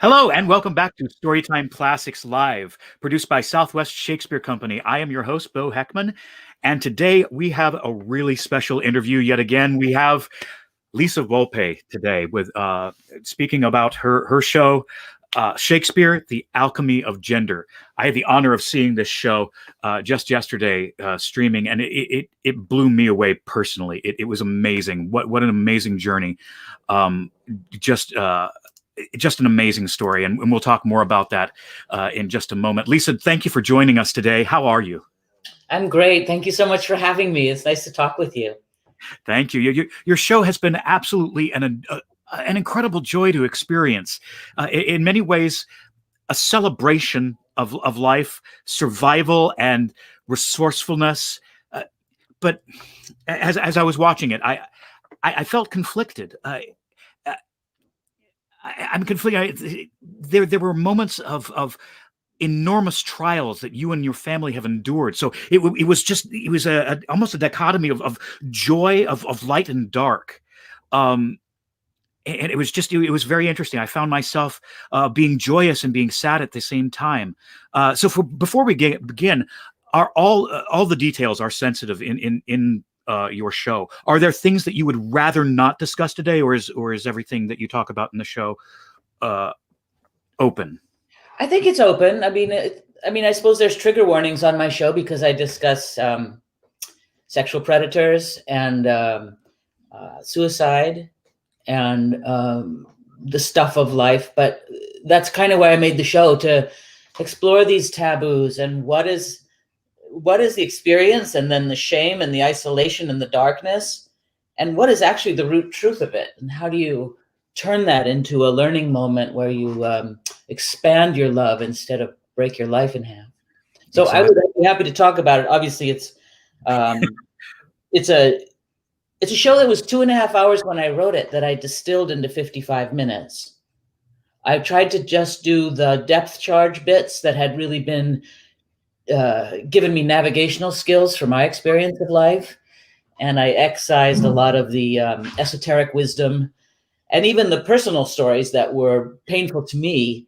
Hello, and welcome back to Storytime Classics Live, produced by Southwest Shakespeare Company. I am your host, Beau Heckman, and today we have a really special interview yet again. We have Lisa Wolpe today with speaking about her show, Shakespeare, The Alchemy of Gender. I had the honor of seeing this show just yesterday streaming, and it blew me away personally. It was amazing. What an amazing journey. Just an amazing story, and we'll talk more about that in just a moment. Lisa, thank you for joining us today. How are you? I'm great. Thank you so much for having me. It's nice to talk with you. Thank you. Your show has been absolutely an incredible joy to experience. In many ways, a celebration of life, survival, and resourcefulness. But as I was watching it, I felt conflicted. I'm conflicted. There were moments of enormous trials that you and your family have endured. So it was almost a dichotomy of joy, of light and dark. And it was very interesting. I found myself being joyous and being sad at the same time. Before we begin, are all the details are sensitive in your show. Are there things that you would rather not discuss today, or is everything that you talk about in the show open? I think it's open. I mean, I suppose there's trigger warnings on my show because I discuss sexual predators and suicide and the stuff of life. But that's kind of why I made the show, to explore these taboos and what is the experience, and then the shame and the isolation and the darkness, and what is actually the root truth of it, and how do you turn that into a learning moment where you expand your love instead of break your life in half. So exactly. I would be happy to talk about it. Obviously, it's a show that was 2.5 hours when I wrote it, that I distilled into 55 minutes. I tried to just do the depth charge bits that had really been given me navigational skills for my experience of life. And I excised a lot of the esoteric wisdom and even the personal stories that were painful to me.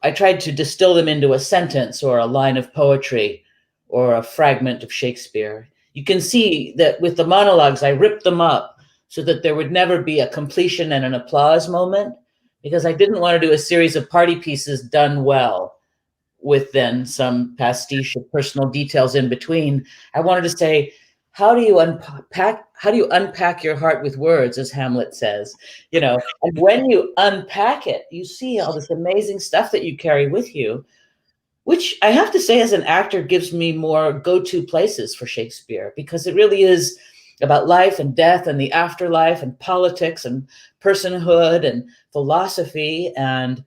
I tried to distill them into a sentence or a line of poetry or a fragment of Shakespeare. You can see that with the monologues, I ripped them up so that there would never be a completion and an applause moment, because I didn't want to do a series of party pieces done well with then some pastiche of personal details in between. I wanted to say, how do you unpack your heart with words, as Hamlet says, and when you unpack it, you see all this amazing stuff that you carry with you, which I have to say, as an actor, gives me more go-to places for Shakespeare, because it really is about life and death and the afterlife and politics and personhood and philosophy. And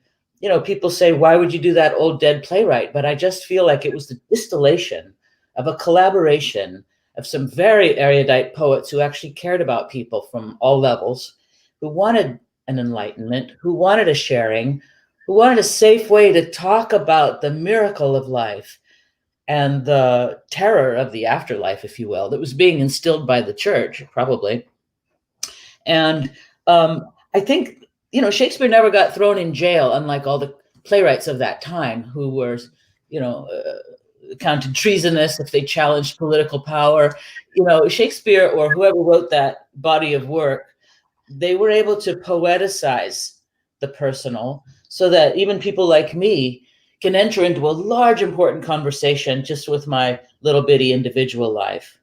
people say, why would you do that old dead playwright? But I just feel like it was the distillation of a collaboration of some very erudite poets who actually cared about people from all levels, who wanted an enlightenment, who wanted a sharing, who wanted a safe way to talk about the miracle of life and the terror of the afterlife, if you will, that was being instilled by the church, probably. And I think, Shakespeare never got thrown in jail, unlike all the playwrights of that time who were, counted treasonous if they challenged political power. Shakespeare, or whoever wrote that body of work, they were able to poeticize the personal so that even people like me can enter into a large, important conversation just with my little bitty individual life.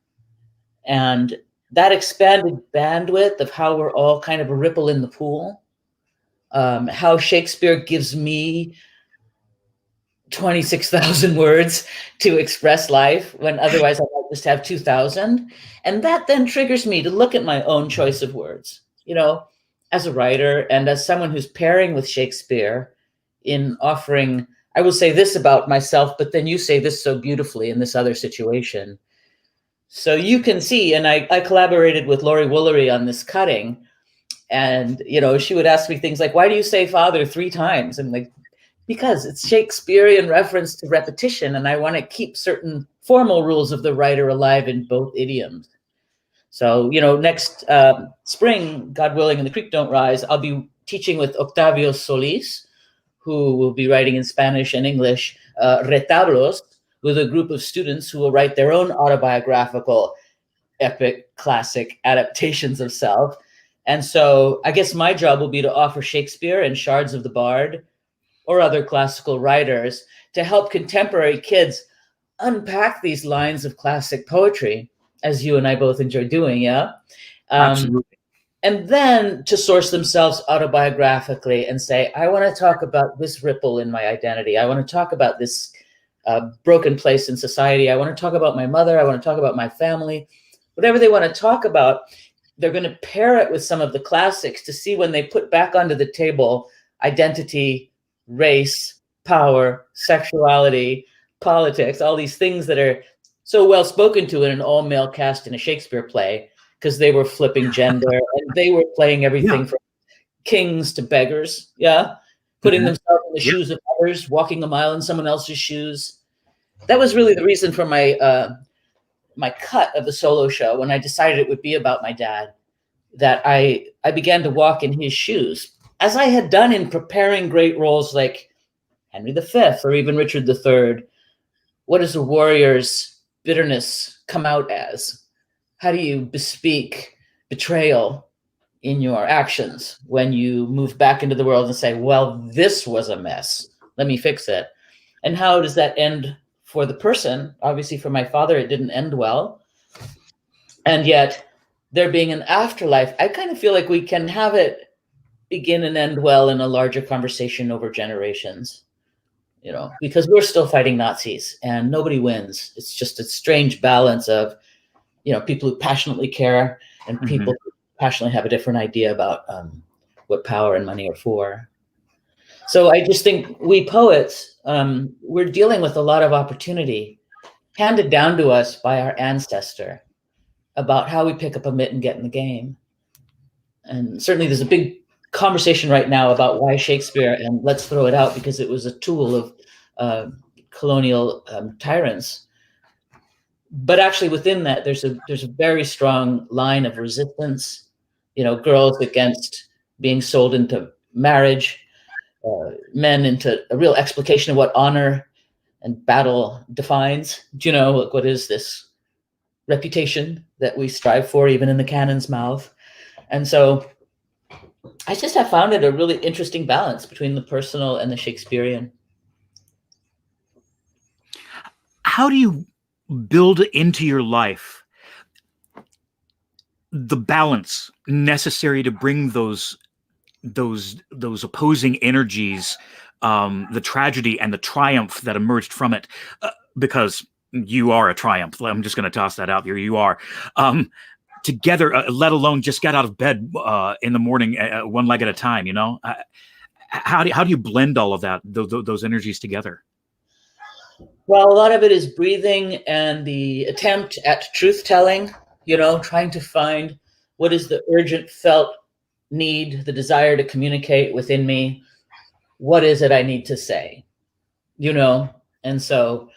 And that expanded bandwidth of how we're all kind of a ripple in the pool. How Shakespeare gives me 26,000 words to express life when otherwise I might just have 2,000. And that then triggers me to look at my own choice of words, as a writer and as someone who's pairing with Shakespeare in offering, I will say this about myself, but then you say this so beautifully in this other situation. So you can see, and I collaborated with Laurie Woolery on this cutting. And, she would ask me things like, why do you say father 3 times? And like, because it's Shakespearean reference to repetition. And I want to keep certain formal rules of the writer alive in both idioms. So, next spring, God willing, and the creek don't rise, I'll be teaching with Octavio Solis, who will be writing in Spanish and English, retablos, with a group of students who will write their own autobiographical, epic, classic adaptations of self. And so I guess my job will be to offer Shakespeare and shards of the Bard or other classical writers to help contemporary kids unpack these lines of classic poetry, as you and I both enjoy doing, yeah? Absolutely. And then to source themselves autobiographically and say, I want to talk about this ripple in my identity. I want to talk about this broken place in society. I want to talk about my mother. I want to talk about my family. Whatever they want to talk about, they're going to pair it with some of the classics to see when they put back onto the table identity, race, power, sexuality, politics, all these things that are so well spoken to in an all-male cast in a Shakespeare play, because they were flipping gender and they were playing everything from kings to beggars, putting themselves in the shoes of others, walking a mile in someone else's shoes. That was really the reason for my my cut of the solo show, when I decided it would be about my dad, that I began to walk in his shoes, as I had done in preparing great roles like Henry V or even Richard III. What does a warrior's bitterness come out as? How do you bespeak betrayal in your actions when you move back into the world and say, well, this was a mess, let me fix it? And how does that end for the person? Obviously, for my father, it didn't end well. And yet, there being an afterlife, I kind of feel like we can have it begin and end well in a larger conversation over generations, you know, because we're still fighting Nazis and nobody wins. It's just a strange balance of, you know, people who passionately care and people who passionately have a different idea about what power and money are for. So I just think we poets, we're dealing with a lot of opportunity handed down to us by our ancestor about how we pick up a mitt and get in the game. And certainly there's a big conversation right now about why Shakespeare, and let's throw it out because it was a tool of colonial tyrants. But actually within that, there's a very strong line of resistance, you know, girls against being sold into marriage, men into a real explication of what honor and battle defines. Do you know, what is this reputation that we strive for even in the cannon's mouth? And so I just have found it a really interesting balance between the personal and the Shakespearean. How do you build into your life the balance necessary to bring those opposing energies, the tragedy and the triumph that emerged from it, because you are a triumph. I'm just going to toss that out there. You are, together, let alone just get out of bed in the morning, one leg at a time. You know, how do you blend all of that, those energies together? Well, a lot of it is breathing and the attempt at truth telling. You know, trying to find what is the urgent felt need, the desire to communicate within me. What is it I need to say? You know, and so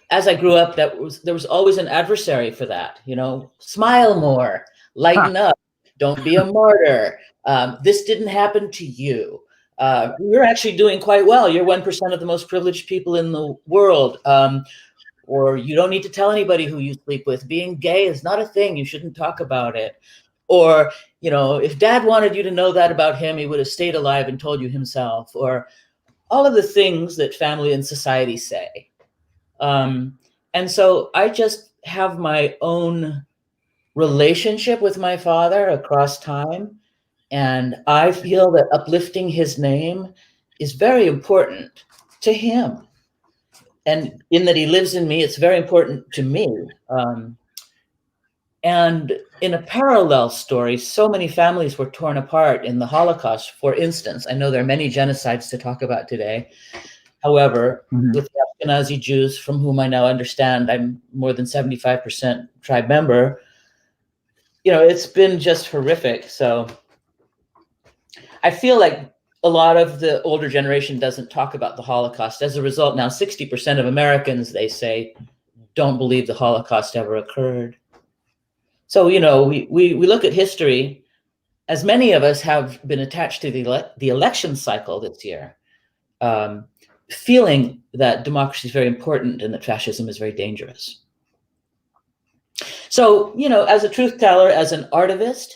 as I grew up, there was always an adversary for that. You know, smile more, lighten up, don't be a martyr. This didn't happen to you. You're actually doing quite well. You're 1% of the most privileged people in the world. Or you don't need to tell anybody who you sleep with. Being gay is not a thing. You shouldn't talk about it. Or, you know, if dad wanted you to know that about him, he would have stayed alive and told you himself. Or all of the things that family and society say. And so I just have my own relationship with my father across time. And I feel that uplifting his name is very important to him. And in that he lives in me, it's very important to me. And in a parallel story, so many families were torn apart in the Holocaust, for instance. I know there are many genocides to talk about today. However, with the Ashkenazi Jews, from whom I now understand I'm more than 75% tribe member, you know, it's been just horrific. So I feel like a lot of the older generation doesn't talk about the Holocaust. As a result, now 60% of Americans, they say, don't believe the Holocaust ever occurred. So, you know, we look at history, as many of us have been attached to the election cycle this year. feeling that democracy is very important and that fascism is very dangerous. So, as a truth teller, as an artivist,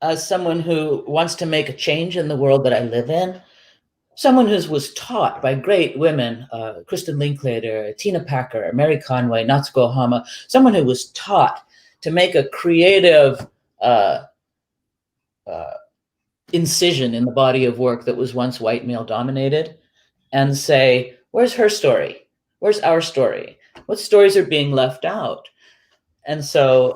as someone who wants to make a change in the world that I live in, someone who was taught by great women, Kristen Linklater, Tina Packer, Mary Conway, Natsuko Ohama, someone who was taught to make a creative incision in the body of work that was once white male dominated, and say, where's her story? Where's our story? What stories are being left out? And so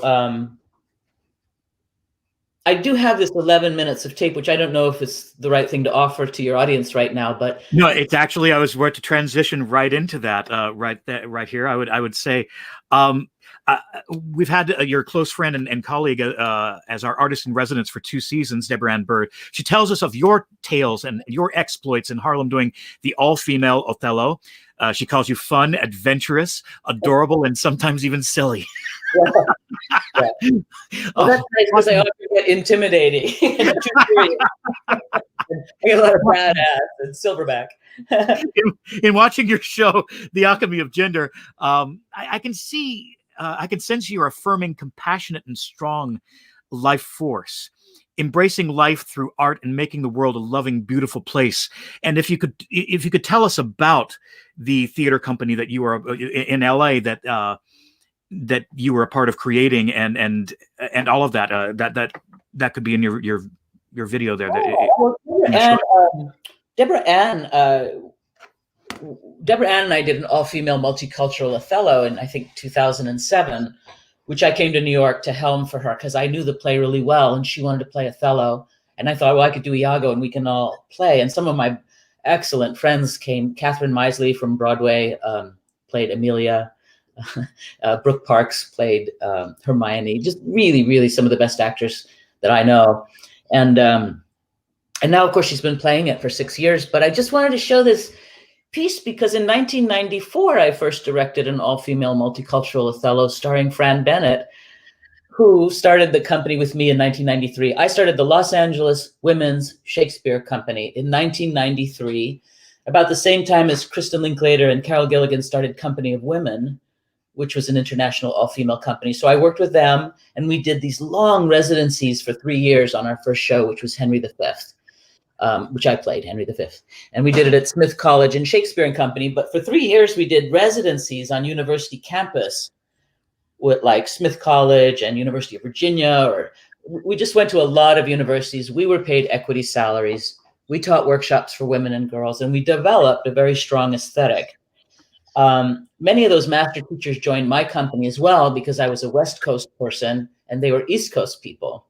I do have this 11 minutes of tape, which I don't know if it's the right thing to offer to your audience right now, but no, it's actually, I was about to transition right into that, right here. I would say, we've had your close friend and colleague as our artist in residence for 2 seasons, Deborah Ann Bird. She tells us of your tales and your exploits in Harlem doing the all-female Othello. She calls you fun, adventurous, adorable, and sometimes even silly. Yeah. Well, that's nice because I often get intimidating. I get a lot of bad ass and silverback. in watching your show, The Alchemy of Gender, I can see, I can sense you're affirming compassionate and strong life force, embracing life through art and making the world a loving, beautiful place. And if you could tell us about the theater company that you are in LA that you were a part of creating and all of that, that could be in your video there. Deborah Ann and I did an all-female multicultural Othello in, I think, 2007, which I came to New York to helm for her because I knew the play really well, and she wanted to play Othello. And I thought, well, I could do Iago and we can all play. And some of my excellent friends came. Catherine Misley from Broadway played Amelia. Brooke Parks played Hermione. Just really, really some of the best actors that I know. And now, of course, she's been playing it for 6 years. But I just wanted to show this piece because in 1994, I first directed an all-female multicultural Othello starring Fran Bennett, who started the company with me in 1993. I started the Los Angeles Women's Shakespeare Company in 1993, about the same time as Kristen Linklater and Carol Gilligan started Company of Women, which was an international all-female company. So I worked with them, and we did these long residencies for 3 years on our first show, which was Henry V, which I played, Henry V. And we did it at Smith College and Shakespeare and Company. But for 3 years, we did residencies on university campus with like Smith College and University of Virginia, or we just went to a lot of universities. We were paid equity salaries. We taught workshops for women and girls, and we developed a very strong aesthetic. Many of those master teachers joined my company as well because I was a West Coast person and they were East Coast people.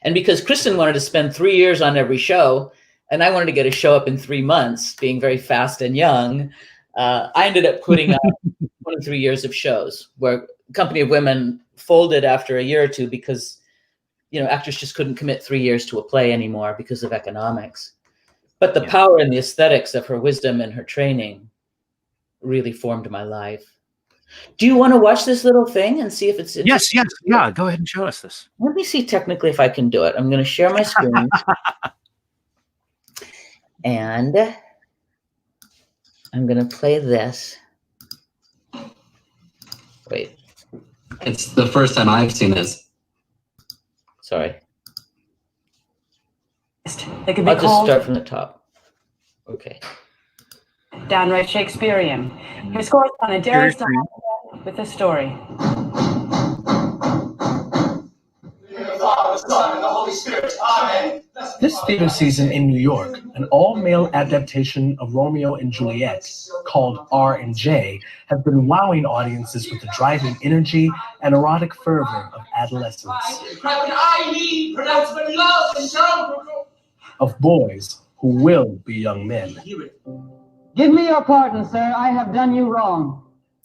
And because Kristen wanted to spend 3 years on every show, and I wanted to get a show up in 3 months, being very fast and young, I ended up putting up 23 years of shows where Company of Women folded after a year or two because, actors just couldn't commit 3 years to a play anymore because of economics. But the power and the aesthetics of her wisdom and her training really formed my life. Do you want to watch this little thing and see if it's interesting? Yes. Yeah, go ahead and show us this. Let me see technically if I can do it. I'm going to share my screen. And I'm going to play this. Wait. It's the first time I've seen this. Sorry. They could be I'll just start from the top. Okay. Downright Shakespearean. His scores on a daring with a story. Father, Son, and the Holy Spirit. Amen. This theater season in New York, an all-male adaptation of Romeo and Juliet called R&J has been wowing audiences with the driving energy and erotic fervor of adolescence. Of boys who will be young men. Give me your pardon, sir. I have done you wrong.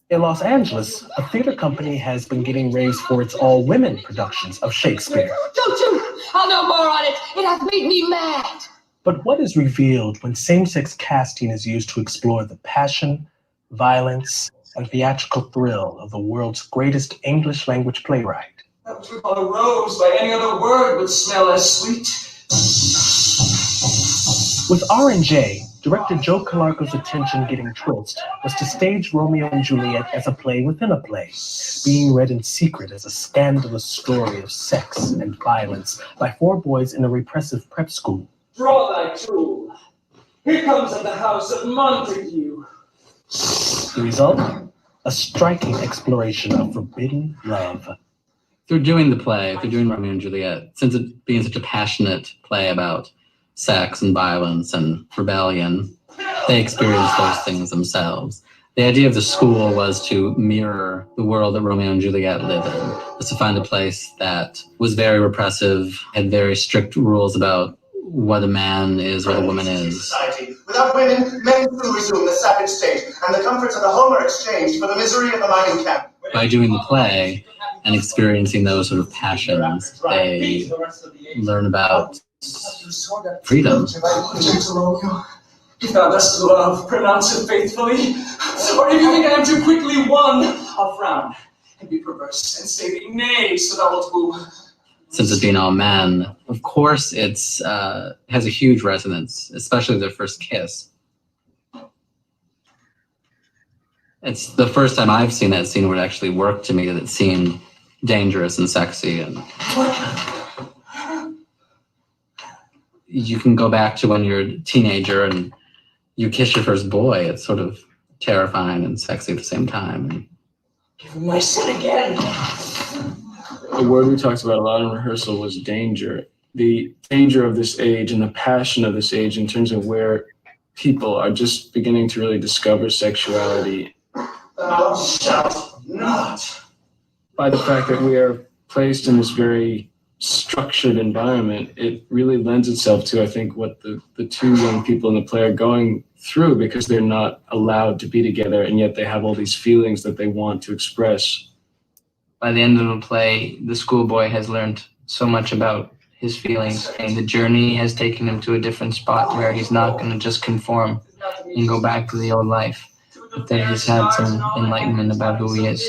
In Los Angeles, a theater company has been getting raised for its all-women productions of Shakespeare. Don't you? I'll know more on it. It hath made me mad. But what is revealed when same-sex casting is used to explore the passion, violence, and theatrical thrill of the world's greatest English-language playwright? That which we call a rose by any other word would smell as sweet. With R&J, director Joe Calarco's attention getting twist was to stage Romeo and Juliet as a play within a play, being read in secret as a scandalous story of sex and violence by 4 boys in a repressive prep school. Draw thy tool. Here comes at the house of Montague. The result? A striking exploration of forbidden love. Through doing the play, through doing Romeo and Juliet, since it being such a passionate play about sex and violence and rebellion, they experienced those things themselves. The idea of the school was to mirror the world that Romeo and Juliet live in, was to find a place that was very repressive, had very strict rules about what a man is, what a woman is. Without women, men will resume the savage state, and the comforts of the home are exchanged for the misery of the mining camp. By doing the play and experiencing those sort of passions, they learn about freedom. If thou dost love, pronounce it faithfully. Or if you think I am too quickly won, I'll frown and be perverse and say thee nay, so thou wilt woo. Since it being all men, of course it's has a huge resonance, especially their first kiss. It's the first time I've seen that scene where it actually worked to me, that it seemed dangerous and sexy. And you can go back to when you're a teenager and you kiss your first boy. It's sort of terrifying and sexy at the same time. Give him my sin again. The word we talked about a lot in rehearsal was danger. The danger of this age and the passion of this age in terms of where people are just beginning to really discover sexuality. Thou shalt not. By the fact that we are placed in this very structured environment, it really lends itself to, I think, what the 2 young people in the play are going through, because they're not allowed to be together, and yet they have all these feelings that they want to express. By the end of the play, the schoolboy has learned so much about his feelings, and the journey has taken him to a different spot where he's not going to just conform and go back to the old life, but that he's had some enlightenment about who he is.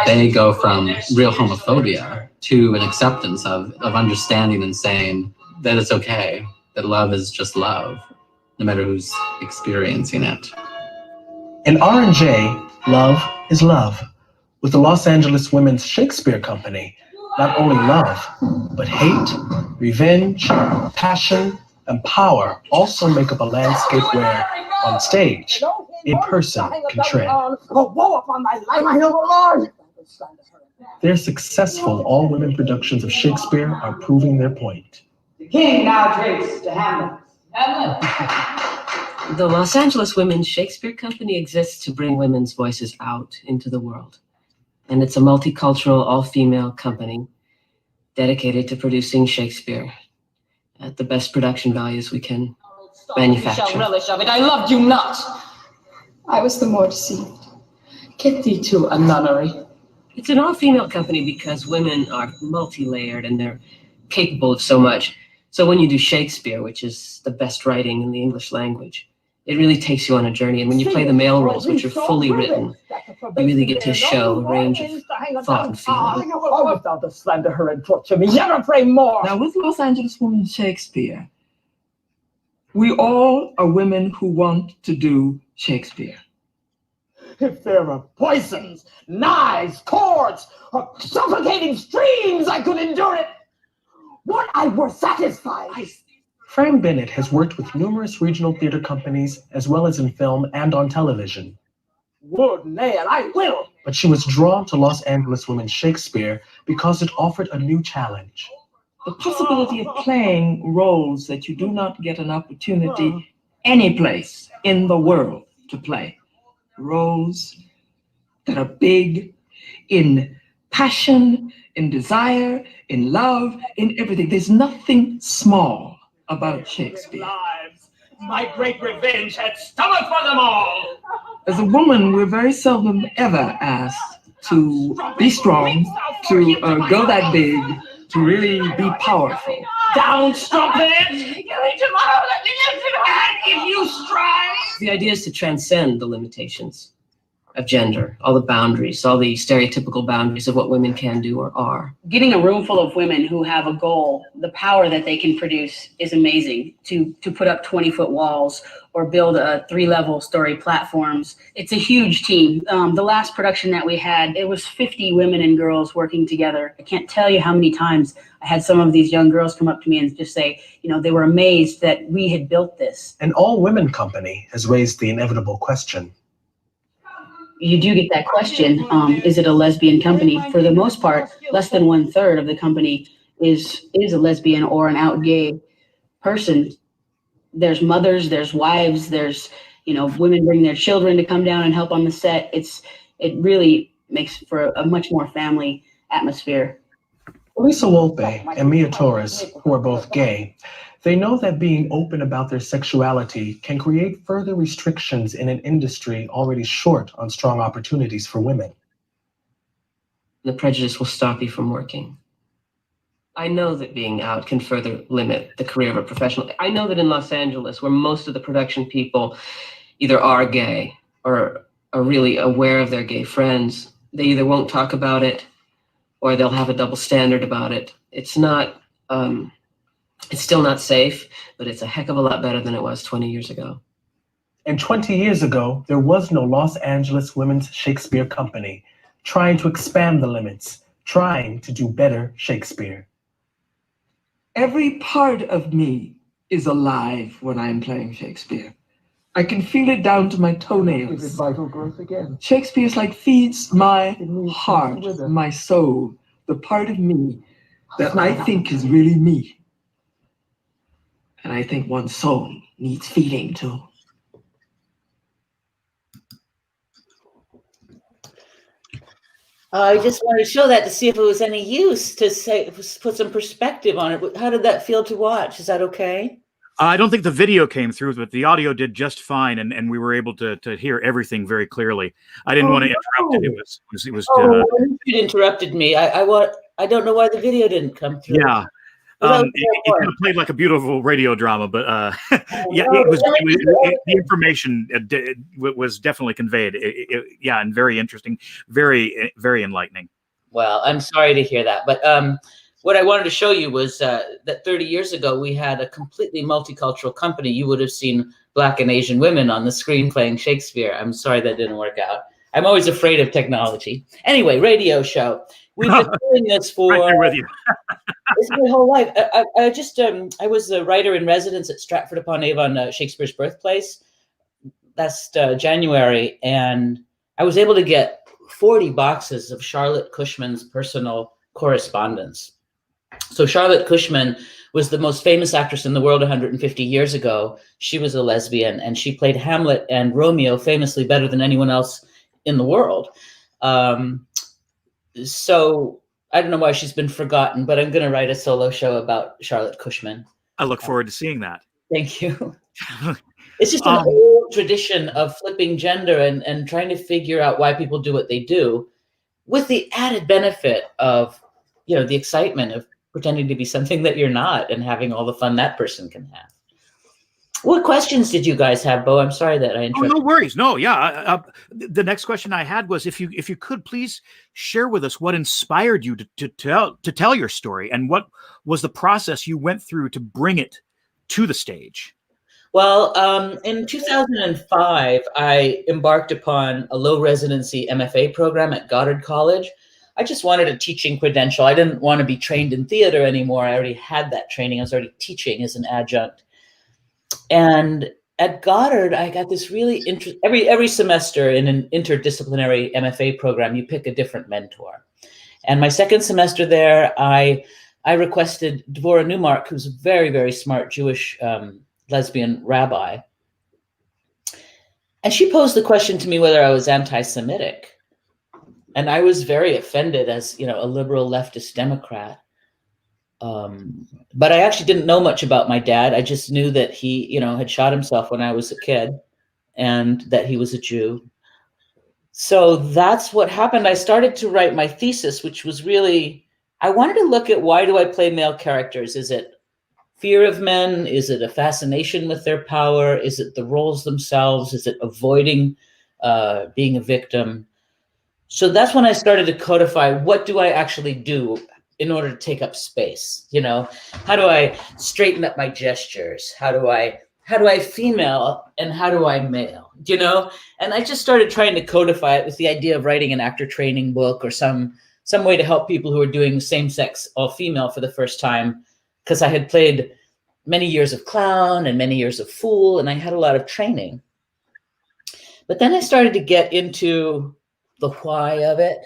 They go from real homophobia to an acceptance of understanding and saying that it's okay, that love is just love, no matter who's experiencing it. In R&J, love is love. With the Los Angeles Women's Shakespeare Company, not only love, but hate, revenge, passion, and power also make up a landscape where, on stage, a person can tread. Their successful all-women productions of Shakespeare are proving their point. The king now drinks to Hamlet. The Los Angeles Women's Shakespeare Company exists to bring women's voices out into the world. And it's a multicultural, all-female company dedicated to producing Shakespeare at the best production values we can manufacture. Relish of it. I loved you not. I was the more deceived. Get thee to a nunnery. It's an all-female company because women are multi-layered and they're capable of so much. So when you do Shakespeare, which is the best writing in the English language, it really takes you on a journey. And when you play the male roles, which are fully written, you really get to show a range of thought and feeling. Oh, without to slander her and torture me. Never pray more. Now, with Los Angeles Women's Shakespeare, we all are women who want to do Shakespeare. If there were poisons, knives, cords, or suffocating streams, I could endure it. What I were satisfied. Fran Bennett has worked with numerous regional theater companies, as well as in film and on television. Would, nay, and I will. But she was drawn to Los Angeles Women's Shakespeare because it offered a new challenge. The possibility of playing roles that you do not get an opportunity any place in the world to play. Roles that are big in passion, in desire, in love, in everything. There's nothing small about Shakespeare. My great revenge had stomach for them all. As a woman, we're very seldom ever asked to be strong, to go that big, to really be powerful. Down, strumpet! Tomorrow, let me lift your hand if you strive! The idea is to transcend the limitations of gender, all the boundaries, all the stereotypical boundaries of what women can do or are. Getting a room full of women who have a goal, the power that they can produce is amazing. To put up 20-foot walls or build a 3-level story platforms. It's a huge team. The last production that we had, it was 50 women and girls working together. I can't tell you how many times I had some of these young girls come up to me and just say, they were amazed that we had built this. An all-women company has raised the inevitable question. You do get that question, is it a lesbian company? For the most part, less than 1/3 of the company is a lesbian or an out gay person. There's mothers, there's wives, there's, women bring their children to come down and help on the set. It really makes for a much more family atmosphere. Lisa Wolpe and Mia Torres, who are both gay, they know that being open about their sexuality can create further restrictions in an industry already short on strong opportunities for women. The prejudice will stop you from working. I know that being out can further limit the career of a professional. I know that in Los Angeles, where most of the production people either are gay or are really aware of their gay friends, they either won't talk about it or they'll have a double standard about it. It's still not safe, but it's a heck of a lot better than it was 20 years ago. And 20 years ago, there was no Los Angeles Women's Shakespeare Company, trying to expand the limits, trying to do better Shakespeare. Every part of me is alive when I'm playing Shakespeare. I can feel it down to my toenails. Is it vital growth again? Shakespeare's feeds my heart, my soul, the part of me that I think is really me. And I think one's soul needs feeding too. I just wanted to show that to see if it was any use to put some perspective on it. How did that feel to watch? Is that okay? I don't think the video came through, but the audio did just fine, and we were able to hear everything very clearly. I didn't want to interrupt it. It was. You interrupted me. I don't know why the video didn't come through. Yeah. It kind of played like a beautiful radio drama, but the information was definitely conveyed. And very interesting, very, very enlightening. Well, I'm sorry to hear that, but what I wanted to show you was that 30 years ago, we had a completely multicultural company. You would have seen Black and Asian women on the screen playing Shakespeare. I'm sorry that didn't work out. I'm always afraid of technology. Anyway, radio show. We've been doing this for right there with you. it's my whole life. I was a writer in residence at Stratford-upon-Avon, Shakespeare's birthplace last January, and I was able to get 40 boxes of Charlotte Cushman's personal correspondence. So Charlotte Cushman was the most famous actress in the world 150 years ago. She was a lesbian, and she played Hamlet and Romeo famously better than anyone else in the world. So I don't know why she's been forgotten, but I'm going to write a solo show about Charlotte Cushman. I look forward to seeing that. Thank you. It's just an old tradition of flipping gender and trying to figure out why people do what they do, with the added benefit of, the excitement of pretending to be something that you're not and having all the fun that person can have. What questions did you guys have, Beau? I'm sorry that I interrupted. Oh, no worries. No, yeah. The next question I had was if you could please share with us what inspired you to tell your story, and what was the process you went through to bring it to the stage. Well, in 2005, I embarked upon a low residency MFA program at Goddard College. I just wanted a teaching credential. I didn't want to be trained in theater anymore. I already had that training. I was already teaching as an adjunct. And at Goddard, I got this really interesting, every semester in an interdisciplinary MFA program, you pick a different mentor. And my second semester there, I requested Dvorah Newmark, who's a very, very smart Jewish lesbian rabbi. And she posed the question to me whether I was anti-Semitic. And I was very offended as, a liberal leftist Democrat. But I actually didn't know much about my dad. I just knew that he, had shot himself when I was a kid and that he was a Jew. So that's what happened. I started to write my thesis, which was really, I wanted to look at why do I play male characters? Is it fear of men? Is it a fascination with their power? Is it the roles themselves? Is it avoiding being a victim. So that's when I started to codify, what do I actually do in order to take up space? You know, how do I straighten up my gestures? How do I female and how do I male? You know, and I just started trying to codify it with the idea of writing an actor training book or some way to help people who are doing same-sex all-female for the first time, because I had played many years of clown and many years of fool, and I had a lot of training. But then I started to get into the why of it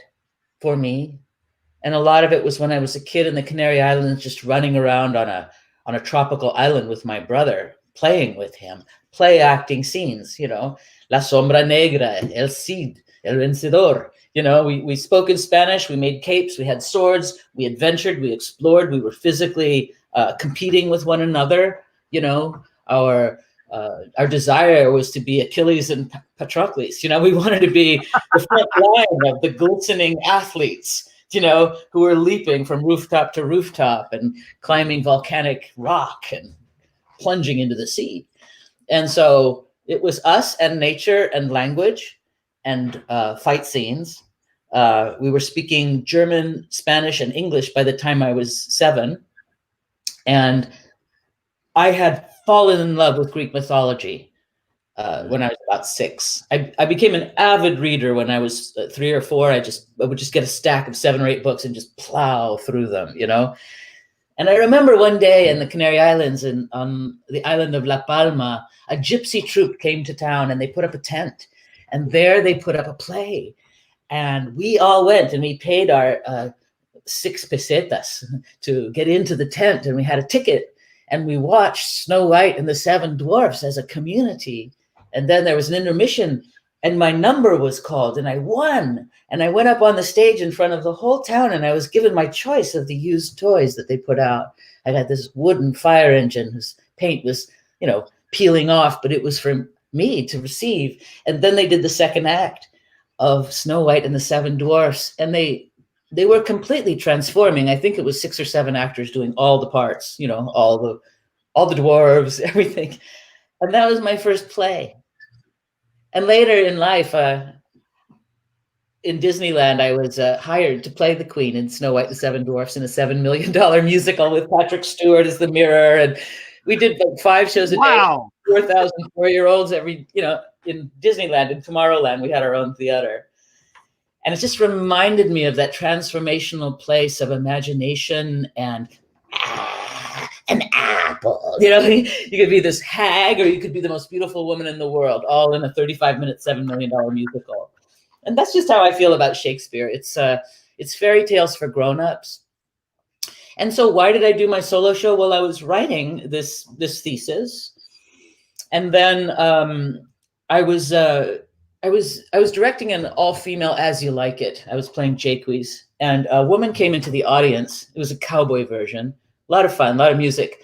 for me. And a lot of it was when I was a kid in the Canary Islands, just running around on a tropical island with my brother, playing with him, play acting scenes, you know, La Sombra Negra, El Cid, El Vencedor. You know, we spoke in Spanish, we made capes, we had swords, we adventured, we explored, we were physically competing with one another. You know, our desire was to be Achilles and Patroclus. You know, we wanted to be the front line of the glistening athletes, you know, who were leaping from rooftop to rooftop and climbing volcanic rock and plunging into the sea. And so it was us and nature and language and fight scenes. We were speaking German, Spanish, and English by the time I was 7. And I had fallen in love with Greek mythology when I was about 6. I became an avid reader when I was 3 or 4. I would just get a stack of 7 or 8 books and just plow through them, you know? And I remember one day in the Canary Islands on the island of La Palma, a gypsy troupe came to town and they put up a tent. And there they put up a play. And we all went and we paid our 6 pesetas to get into the tent, and we had a ticket. And we watched Snow White and the 7 Dwarfs as a community. And then there was an intermission and my number was called and I won. And I went up on the stage in front of the whole town and I was given my choice of the used toys that they put out. I had this wooden fire engine whose paint was, you know, peeling off, but it was for me to receive. And then they did the second act of Snow White and the 7 Dwarfs. And they were completely transforming. I think it was 6 or 7 actors doing all the parts, you know, all the dwarves, everything. And that was my first play. And later in life, in Disneyland, I was hired to play the Queen in Snow White and the 7 Dwarfs in a $7 million musical with Patrick Stewart as the mirror. And we did like 5 shows a day, 4,000 4-year-olds every, you know, in Disneyland, in Tomorrowland, we had our own theater. And it just reminded me of that transformational place of imagination and an apple. You know, you could be this hag or you could be the most beautiful woman in the world, all in a 35-minute, $7 million musical. And that's just how I feel about Shakespeare. It's fairy tales for grown-ups. And so why did I do my solo show? Well, I was writing this thesis. And then I was directing an all-female As You Like It. I was playing Jaques, and a woman came into the audience. It was a cowboy version. A lot of fun, a lot of music.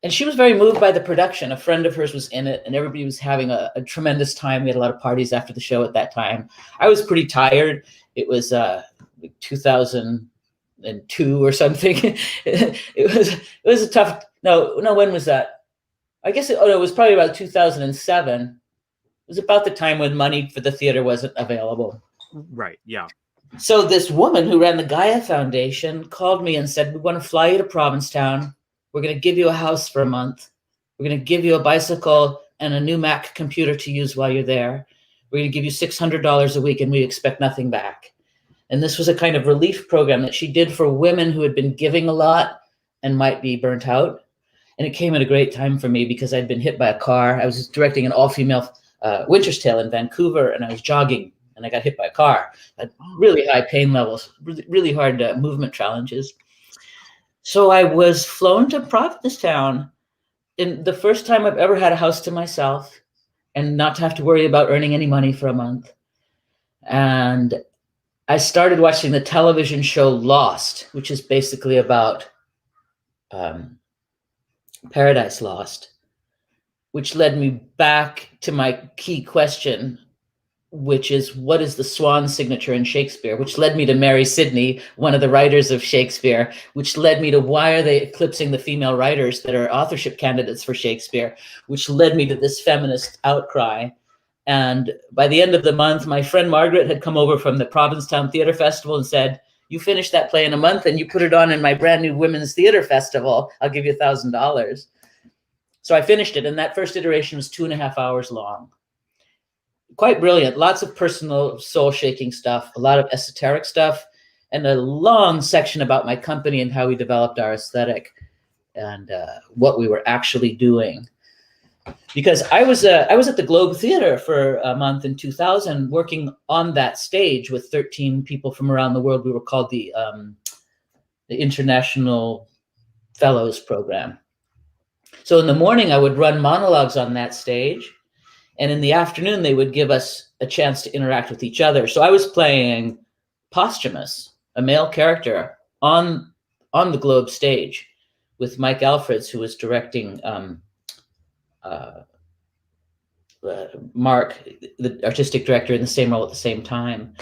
And she was very moved by the production. A friend of hers was in it, and everybody was having a tremendous time. We had a lot of parties after the show at that time. I was pretty tired. It was 2002 or something. it was a tough. No. When was that? I guess it was probably about 2007. It was about the time when money for the theater wasn't available. Right. Yeah. So this woman who ran the Gaia Foundation called me and said, we want to fly you to Provincetown. We're going to give you a house for a month. We're going to give you a bicycle and a new Mac computer to use while you're there. We're going to give you $600 a week and we expect nothing back. And this was a kind of relief program that she did for women who had been giving a lot and might be burnt out. And it came at a great time for me because I'd been hit by a car. I was directing an all-female Winter's Tale in Vancouver, and I was jogging and I got hit by a car. I had really high pain levels, really hard movement challenges. So I was flown to Provincetown, in the first time I've ever had a house to myself and not to have to worry about earning any money for a month. And I started watching the television show Lost, which is basically about Paradise Lost, which led me back to my key question, which is, what is the swan signature in Shakespeare? Which led me to Mary Sidney, one of the writers of Shakespeare, which led me to why are they eclipsing the female writers that are authorship candidates for Shakespeare, which led me to this feminist outcry. And by the end of the month, my friend Margaret had come over from the Provincetown Theater Festival and said, you finish that play in a month and you put it on in my brand new Women's Theater Festival, I'll give you $1,000. So I finished it, and that first iteration was 2.5 hours long. Quite brilliant, lots of personal soul-shaking stuff, a lot of esoteric stuff, and a long section about my company and how we developed our aesthetic and what we were actually doing. Because I was at the Globe Theater for a month in 2000, working on that stage with 13 people from around the world. We were called the International Fellows Program. So in the morning, I would run monologues on that stage, and in the afternoon, they would give us a chance to interact with each other. So I was playing Posthumous, a male character, on the Globe stage with Mike Alfreds, who was directing Mark, the artistic director, in the same role at the same time.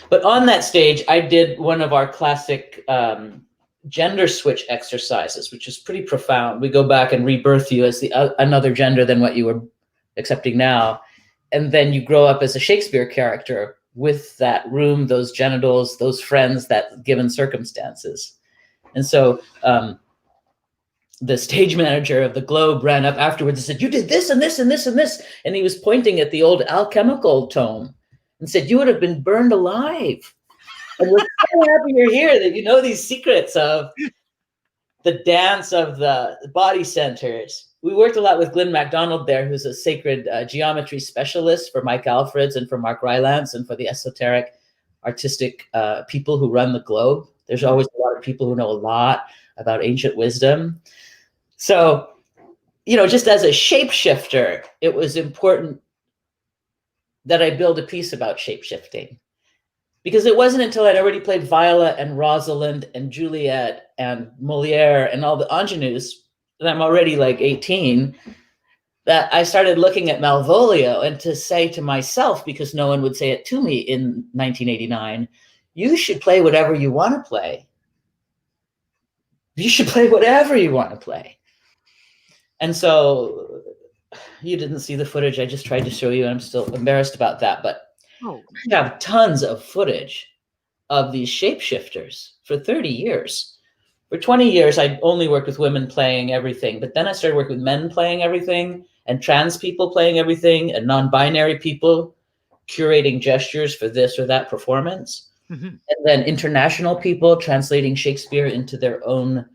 But on that stage, I did one of our classic gender switch exercises, which is pretty profound. We go back and rebirth you as another gender than what you were accepting now. And then you grow up as a Shakespeare character with that room, those genitals, those friends, that given circumstances. And so the stage manager of the Globe ran up afterwards and said, you did this and this and this and this. And he was pointing at the old alchemical tome and said, you would have been burned alive. And we're so happy you're here, that you know these secrets of the dance of the body centers. We worked a lot with Glyn MacDonald there, who's a sacred geometry specialist for Mike Alfreds and for Mark Rylance and for the esoteric artistic people who run the Globe. There's always a lot of people who know a lot about ancient wisdom. So, you know, just as a shapeshifter, it was important that I build a piece about shapeshifting. Because it wasn't until I'd already played Viola and Rosalind and Juliet and Moliere and all the ingenues, and I'm already like 18, that I started looking at Malvolio, and to say to myself, because no one would say it to me in 1989, you should play whatever you want to play. You should play whatever you want to play. And so you didn't see the footage. I just tried to show you, and I'm still embarrassed about that. But I have tons of footage of these shapeshifters for 30 years. For 20 years, I only worked with women playing everything. But then I started working with men playing everything, and trans people playing everything, and non-binary people curating gestures for this or that performance. Mm-hmm. And then international people translating Shakespeare into their own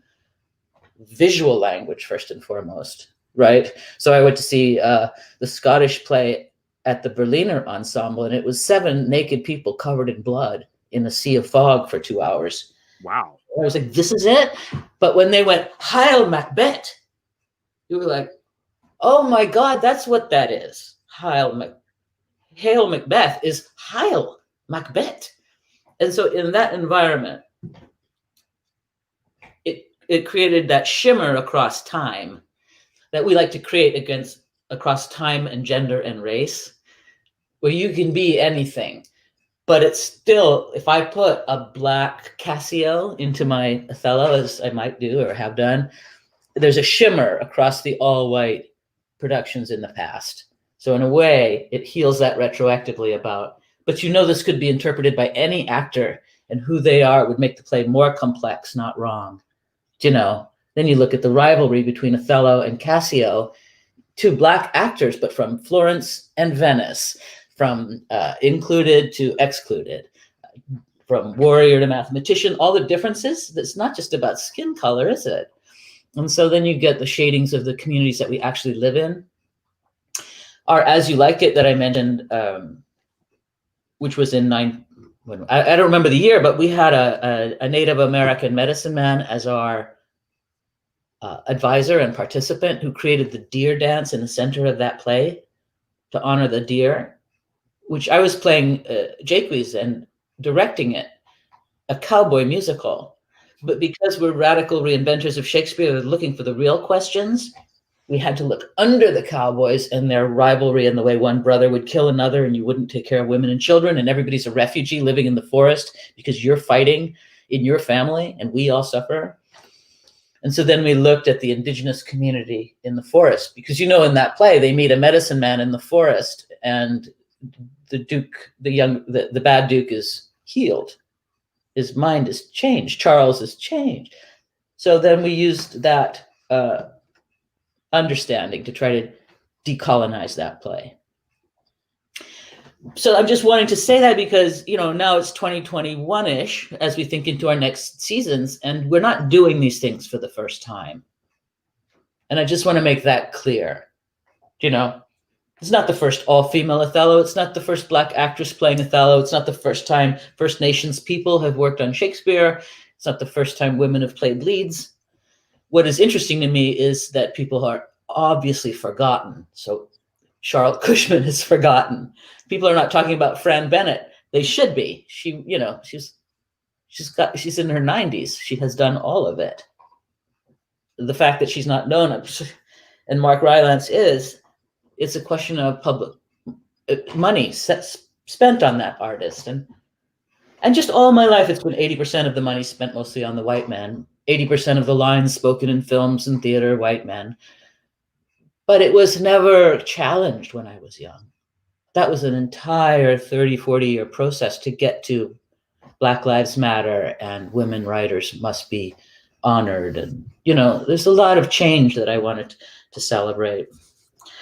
visual language, first and foremost, right? So I went to see the Scottish play at the Berliner Ensemble, and it was 7 naked people covered in blood in a sea of fog for 2 hours. Wow. I was like, this is it? But when they went, Heil Macbeth, you were like, oh my God, that's what that is. Hail Macbeth is Heil Macbeth. And so in that environment, it created that shimmer across time that we like to create across time and gender and race, where you can be anything. But it's still, if I put a black Cassio into my Othello, as I might do or have done, there's a shimmer across the all-white productions in the past. So in a way, it heals that retroactively about, but you know this could be interpreted by any actor, and who they are would make the play more complex, not wrong. You know, then you look at the rivalry between Othello and Cassio, 2 black actors, but from Florence and Venice, from included to excluded, from warrior to mathematician, all the differences. That's not just about skin color, is it? And so then you get the shadings of the communities that we actually live in. Our As You Like It that I mentioned, which was in I don't remember the year, but we had a Native American medicine man as our advisor and participant, who created the deer dance in the center of that play to honor the deer, which I was playing Jaques and directing it, a cowboy musical. But because we're radical reinventors of Shakespeare, looking for the real questions, we had to look under the cowboys and their rivalry and the way one brother would kill another, and you wouldn't take care of women and children, and everybody's a refugee living in the forest because you're fighting in your family and we all suffer. And so then we looked at the indigenous community in the forest, because, you know, in that play, they meet a medicine man in the forest, and the bad Duke is healed. His mind is changed. Charles is changed. So then we used that understanding to try to decolonize that play. So I'm just wanting to say that because, now it's 2021-ish as we think into our next seasons, and we're not doing these things for the first time. And I just want to make that clear. It's not the first all-female Othello. It's not the first Black actress playing Othello. It's not the first time First Nations people have worked on Shakespeare. It's not the first time women have played leads. What is interesting to me is that people are obviously forgotten. So Charlotte Cushman is forgotten. People are not talking about Fran Bennett. They should be. She's in her 90s. She has done all of it. The fact that she's not known, and Mark Rylance is, it's a question of public money spent on that artist. And just all my life, it's been 80% of the money spent mostly on the white man, 80% of the lines spoken in films and theater, white men. But it was never challenged when I was young. That was an entire 30, 40-year process to get to Black Lives Matter and women writers must be honored. And, there's a lot of change that I wanted to celebrate.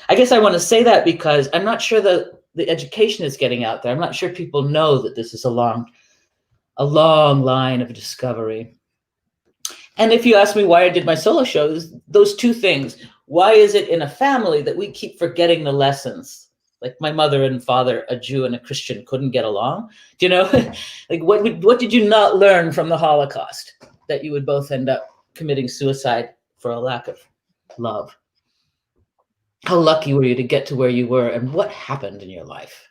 I guess I want to say that because I'm not sure that the education is getting out there. I'm not sure people know that this is a long line of discovery. And if you ask me why I did my solo shows, those two things. Why is it in a family that we keep forgetting the lessons? Like my mother and father, a Jew and a Christian, couldn't get along. Like what did you not learn from the Holocaust that you would both end up committing suicide for a lack of love? How lucky were you to get to where you were, and what happened in your life?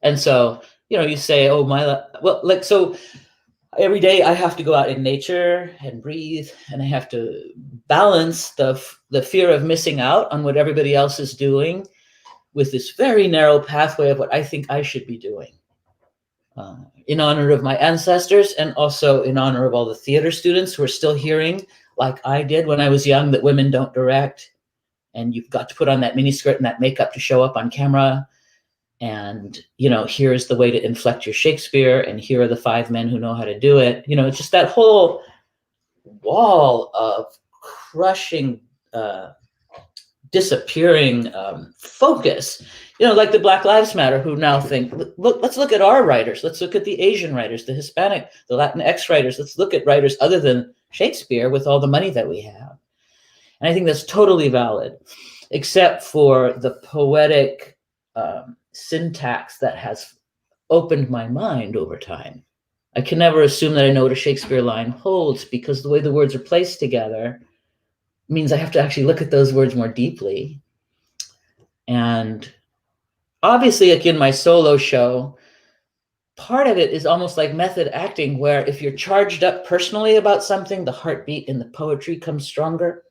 And so, you say, so every day I have to go out in nature and breathe, and I have to balance the fear of missing out on what everybody else is doing with this very narrow pathway of what I think I should be doing, in honor of my ancestors and also in honor of all the theater students who are still hearing, like I did when I was young, that women don't direct, and you've got to put on that miniskirt and that makeup to show up on camera. And, here's the way to inflect your Shakespeare, and here are the 5 men who know how to do it. It's just that whole wall of crushing, disappearing focus, like the Black Lives Matter, who now think, let's look at our writers. Let's look at the Asian writers, the Hispanic, the Latinx writers. Let's look at writers other than Shakespeare with all the money that we have. And I think that's totally valid, except for the poetic syntax that has opened my mind over time. I can never assume that I know what a Shakespeare line holds, because the way the words are placed together means I have to actually look at those words more deeply. And obviously, like in my solo show, part of it is almost like method acting, where if you're charged up personally about something, the heartbeat in the poetry comes stronger.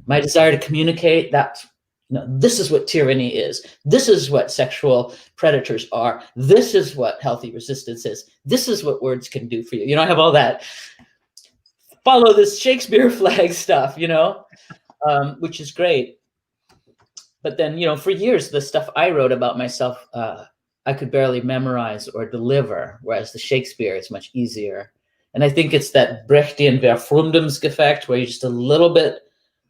My desire to communicate that, this is what tyranny is. This is what sexual predators are. This is what healthy resistance is. This is what words can do for you. I have all that follow this Shakespeare flag stuff, which is great. But then, for years, the stuff I wrote about myself, I could barely memorize or deliver, whereas the Shakespeare is much easier. And I think it's that Brechtian Verfremdungseffekt, where you're just a little bit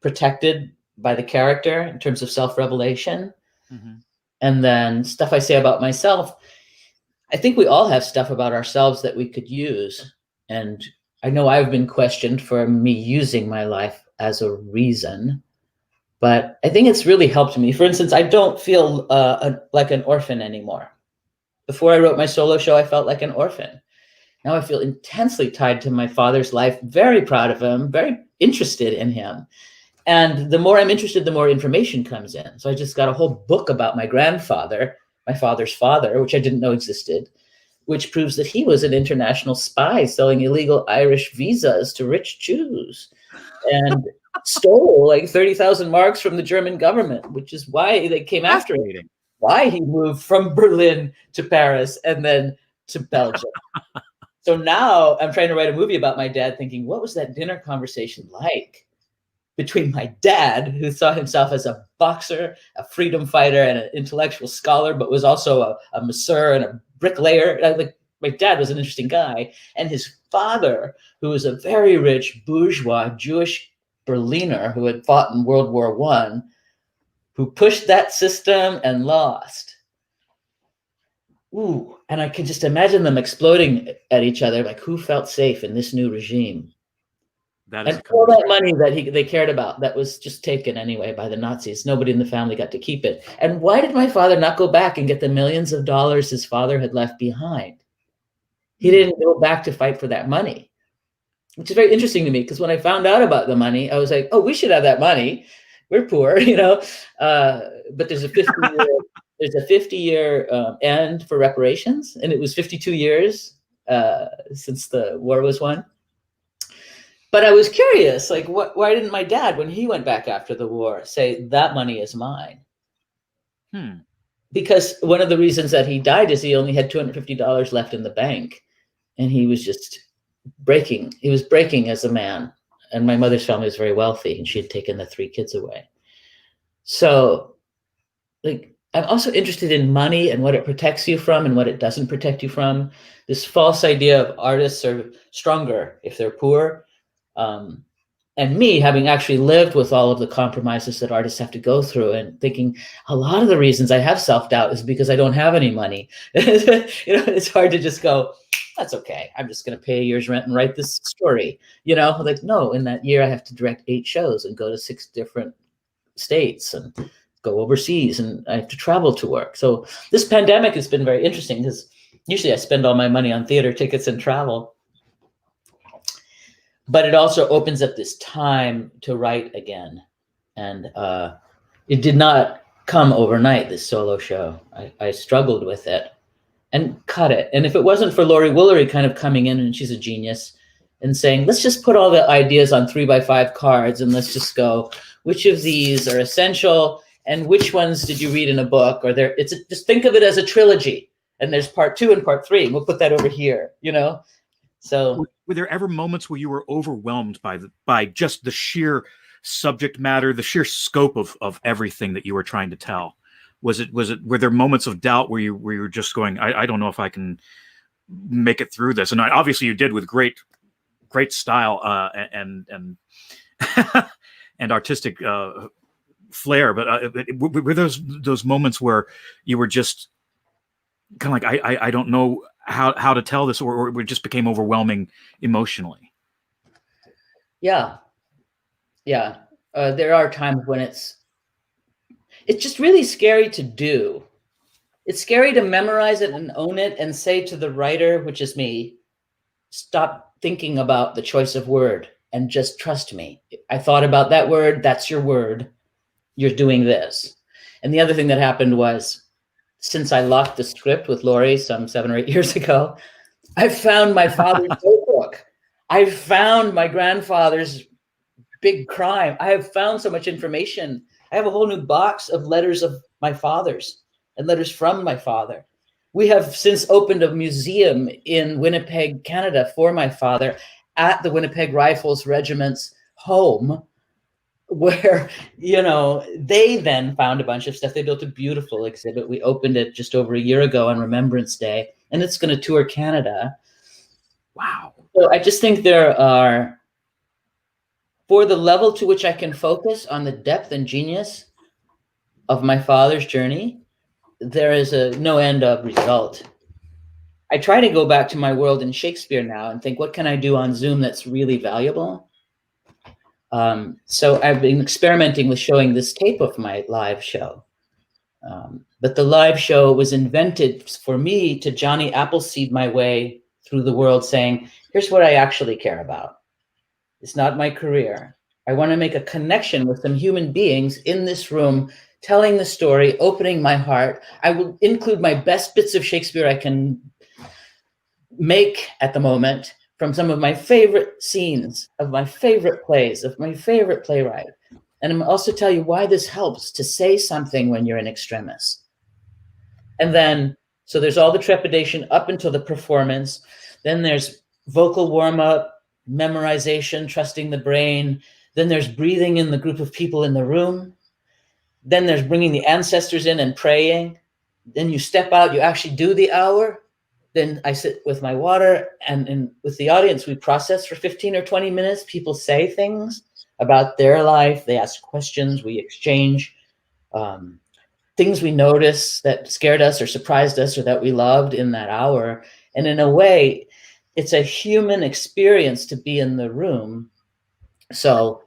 protected by the character in terms of self-revelation. Mm-hmm. And then stuff I say about myself, I think we all have stuff about ourselves that we could use. And I know I've been questioned for me using my life as a reason, but I think it's really helped me. For instance, I don't feel like an orphan anymore. Before I wrote my solo show, I felt like an orphan. Now I feel intensely tied to my father's life, very proud of him, very interested in him. And the more I'm interested, the more information comes in. So I just got a whole book about my grandfather, my father's father, which I didn't know existed, which proves that he was an international spy selling illegal Irish visas to rich Jews and stole like 30,000 marks from the German government, which is why they came after him, why he moved from Berlin to Paris and then to Belgium. So now I'm trying to write a movie about my dad, thinking, what was that dinner conversation like? between my dad, who saw himself as a boxer, a freedom fighter, and an intellectual scholar, but was also a masseur and a bricklayer. Like, my dad was an interesting guy, and his father, who was a very rich bourgeois Jewish Berliner who had fought in World War I, who pushed that system and lost. Ooh, and I can just imagine them exploding at each other, like who felt safe in this new regime. That is and all that money that they cared about, that was just taken anyway by the Nazis. Nobody in the family got to keep it. And why did my father not go back and get the millions of dollars his father had left behind? He didn't go back to fight for that money, which is very interesting to me, because when I found out about the money, I was like, oh, we should have that money. We're poor, you know. But there's a 50-year end for reparations, and it was 52 years since the war was won. But I was curious, like, why didn't my dad, when he went back after the war, say that money is mine? Because one of the reasons that he died is he only had $250 left in the bank, and he was just breaking. He was breaking as a man. And my mother's family was very wealthy, and she had taken the 3 kids away. So, like, I'm also interested in money and what it protects you from and what it doesn't protect you from. This false idea of artists are stronger if they're poor. And me, having actually lived with all of the compromises that artists have to go through, and thinking a lot of the reasons I have self-doubt is because I don't have any money. You know, it's hard to just go, that's okay, I'm just going to pay a year's rent and write this story. You know, like, no, in that year I have to direct 8 shows and go to 6 different states and go overseas, and I have to travel to work. So this pandemic has been very interesting, because usually I spend all my money on theater tickets and travel. But it also opens up this time to write again. And it did not come overnight, this solo show. I struggled with it and cut it. And if it wasn't for Laurie Woolery kind of coming in, and she's a genius, and saying, let's just put all the ideas on 3x5 cards, and let's just go, which of these are essential, and which ones did you read in a book? Or just think of it as a trilogy, and there's part 2 and part 3, and we'll put that over here, you know? So were there ever moments where you were overwhelmed by just the sheer subject matter, the sheer scope of everything that you were trying to tell? Were there moments of doubt where you were just going, I don't know if I can make it through this? And obviously you did with great style and and artistic flair. But were those moments where you were just kind of like, I don't know how to tell this, or it just became overwhelming emotionally? Yeah. There are times when it's just really scary to do. It's scary to memorize it and own it and say to the writer, which is me, stop thinking about the choice of word and just trust me. I thought about that word. That's your word. You're doing this. And the other thing that happened was, since I locked the script with Laurie some 7 or 8 years ago, I found my father's notebook. I found my grandfather's big crime. I have found so much information. I have a whole new box of letters of my father's and letters from my father. We have since opened a museum in Winnipeg, Canada, for my father at the Winnipeg Rifles Regiment's home, where, you know, they then found a bunch of stuff. They built a beautiful exhibit. We opened it just over a year ago on Remembrance Day, and it's going to tour Canada. Wow. So I just think there are, for the level to which I can focus on the depth and genius of my father's journey, there is a no end of result. I try to go back to my world in Shakespeare now and think, what can I do on Zoom that's really valuable? So I've been experimenting with showing this tape of my live show. But the live show was invented for me to Johnny Appleseed my way through the world, saying, here's what I actually care about. It's not my career. I want to make a connection with some human beings in this room, telling the story, opening my heart. I will include my best bits of Shakespeare I can make at the moment, from some of my favorite scenes, of my favorite plays, of my favorite playwright. And I'm also tell you why this helps to say something when you're in extremis. And then, so there's all the trepidation up until the performance. Then there's vocal warm-up, memorization, trusting the brain. Then there's breathing in the group of people in the room. Then there's bringing the ancestors in and praying. Then you step out, you actually do the hour. Then I sit with my water, and with the audience, we process for 15 or 20 minutes. People say things about their life. They ask questions. We exchange things we notice that scared us or surprised us or that we loved in that hour. And in a way, it's a human experience to be in the room. So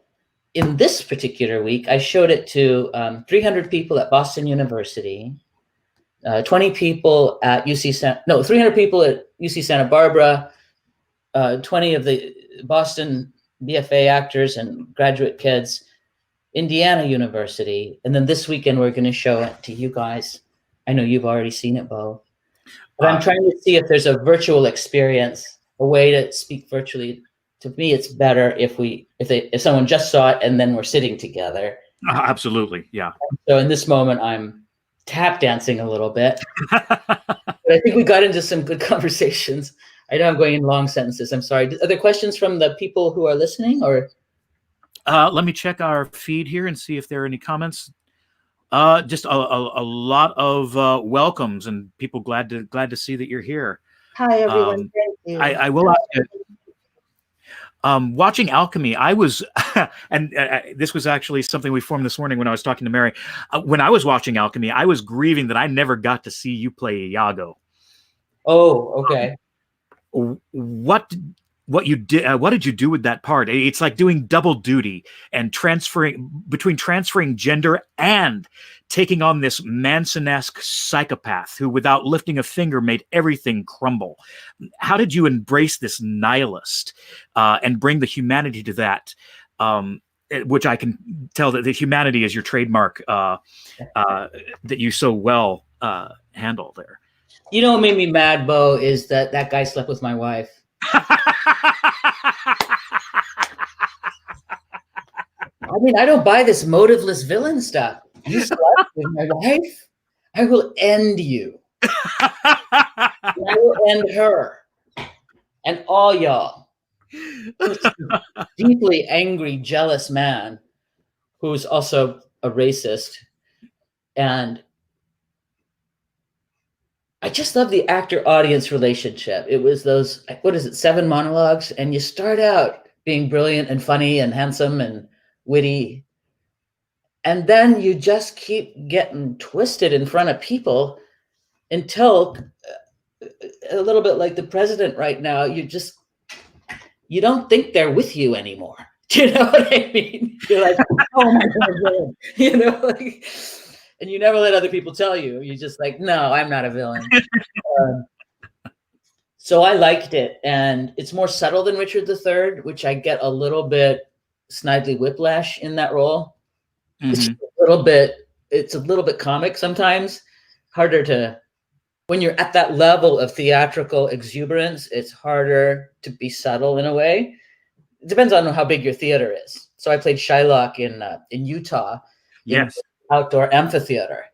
in this particular week, I showed it to 300 people at Boston University, 20 people at 300 people at UC Santa Barbara, 20 of the Boston BFA actors and graduate kids, Indiana University. And then this weekend, we're going to show it to you guys. I know you've already seen it, Beau. But I'm trying to see if there's a virtual experience, a way to speak virtually. To me, it's better if someone just saw it and then we're sitting together. Absolutely, yeah. So in this moment, I'm tap dancing a little bit. But I think we got into some good conversations. I know I'm going in long sentences. I'm sorry. Are there questions from the people who are listening, or? Let me check our feed here and see if there are any comments. Just a lot of welcomes and people glad to see that you're here. Hi, everyone. Thank you. I will ask you, watching Alchemy, I was, and this was actually something we formed this morning when I was talking to Mary. When I was watching Alchemy, I was grieving that I never got to see you play Iago. Oh, okay. What you did? What did you do with that part? It's like doing double duty and transferring gender and taking on this Manson-esque psychopath who, without lifting a finger, made everything crumble. How did you embrace this nihilist and bring the humanity to that? Which I can tell that the humanity is your trademark that you so well handle there. You know what made me mad, Beau, is that guy slept with my wife. I mean, I don't buy this motiveless villain stuff. You slept with my wife? I will end you. I will end her. And all y'all. Deeply angry, jealous man who's also a racist. And I just love the actor-audience relationship. It was those, 7 monologues? And you start out being brilliant and funny and handsome and witty. And then you just keep getting twisted in front of people until, a little bit like the president right now, you don't think they're with you anymore. Do you know what I mean? You're like, oh my God, you know, like, and you never let other people tell you. You're just like, no, I'm not a villain. So I liked it. And it's more subtle than Richard III, which I get a little bit Snidely Whiplash in that role. Mm-hmm. It's a little bit comic sometimes. Harder to, when you're at that level of theatrical exuberance, it's harder to be subtle in a way. It depends on how big your theater is. So I played Shylock in Utah. Yes. Outdoor amphitheater,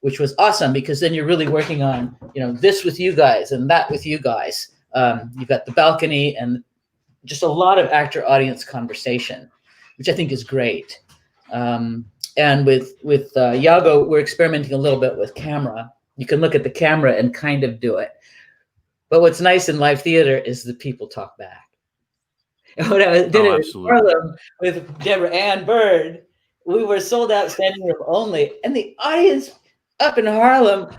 which was awesome because then you're really working on, this with you guys and that with you guys. You've got the balcony and just a lot of actor-audience conversation, which I think is great. And with Iago, we're experimenting a little bit with camera. You can look at the camera and kind of do it. But what's nice in live theater is the people talk back. And when I did it in Harlem with Deborah Ann Bird, we were sold out standing room only, and the audience up in Harlem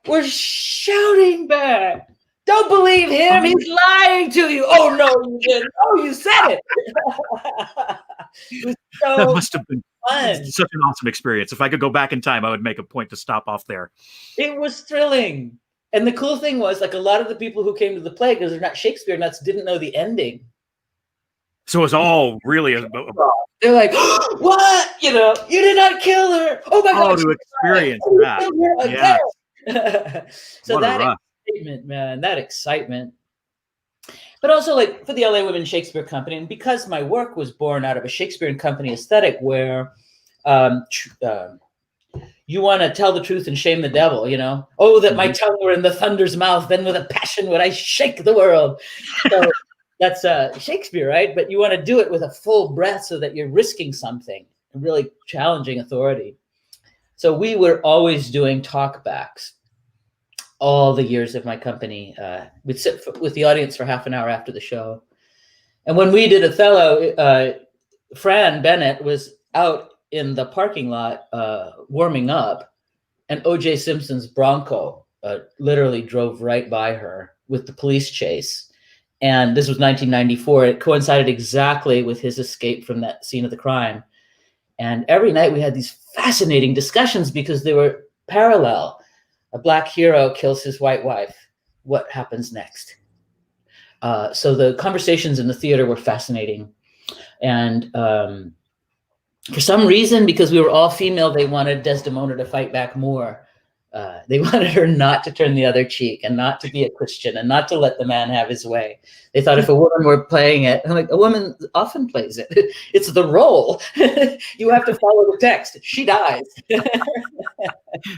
were shouting back, "Don't believe him, he's lying to you." "Oh, no, you didn't." "Oh, you said it." It was so that must have been fun. Such an awesome experience. If I could go back in time, I would make a point to stop off there. It was thrilling. And the cool thing was, like, a lot of the people who came to the play, because they're not Shakespeare nuts, didn't know the ending. So it's all really they're like, "What? You did not kill her. Oh my God." To experience that. Yeah. So that excitement, man, that excitement. But also, like, for the LA Women Shakespeare Company, and because my work was born out of a Shakespeare and Company aesthetic where you want to tell the truth and shame the devil, "Oh, that my tongue were in the thunder's mouth, then with a passion would I shake the world." So that's Shakespeare, right? But you want to do it with a full breath so that you're risking something, really challenging authority. So we were always doing talkbacks all the years of my company. We'd sit with the audience for half an hour after the show. And when we did Othello, Fran Bennett was out in the parking lot warming up, and O.J. Simpson's Bronco literally drove right by her with the police chase. And this was 1994. It coincided exactly with his escape from that scene of the crime. And every night we had these fascinating discussions because they were parallel. A Black hero kills his white wife. What happens next? So the conversations in the theater were fascinating. And for some reason, because we were all female, they wanted Desdemona to fight back more. They wanted her not to turn the other cheek and not to be a Christian and not to let the man have his way. They thought if a woman were playing it, I'm like, a woman often plays it. It's the role. You have to follow the text. She dies.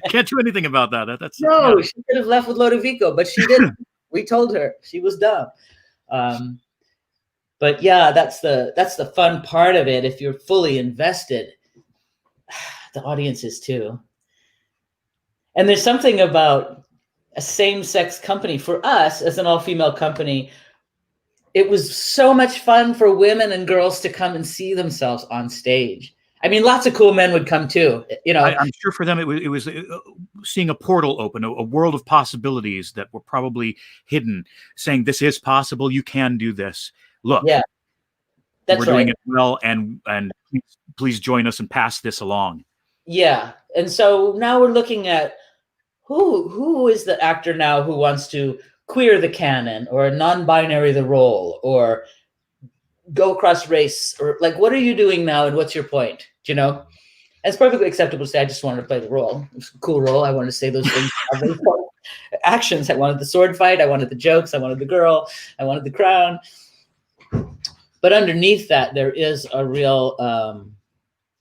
Can't do anything about that. That's no, yeah. She could have left with Lodovico, but she didn't. We told her she was dumb. But yeah, that's the fun part of it. If you're fully invested, the audience is too. And there's something about a same-sex company. For us, as an all-female company, it was so much fun for women and girls to come and see themselves on stage. I mean, lots of cool men would come too. You know, I'm sure for them it was seeing a portal open, a world of possibilities that were probably hidden, saying this is possible. You can do this. Look, yeah, we're doing it well, and please join us and pass this along. Yeah, and so now we're looking at who is the actor now who wants to queer the canon or non-binary the role or go across race, or like, what are you doing now and what's your point? Do you know? And it's perfectly acceptable to say, I just wanted to play the role. It was a cool role. I wanted to say those things. Actions. I wanted the sword fight. I wanted the jokes. I wanted the girl. I wanted the crown. But underneath that, there is a real,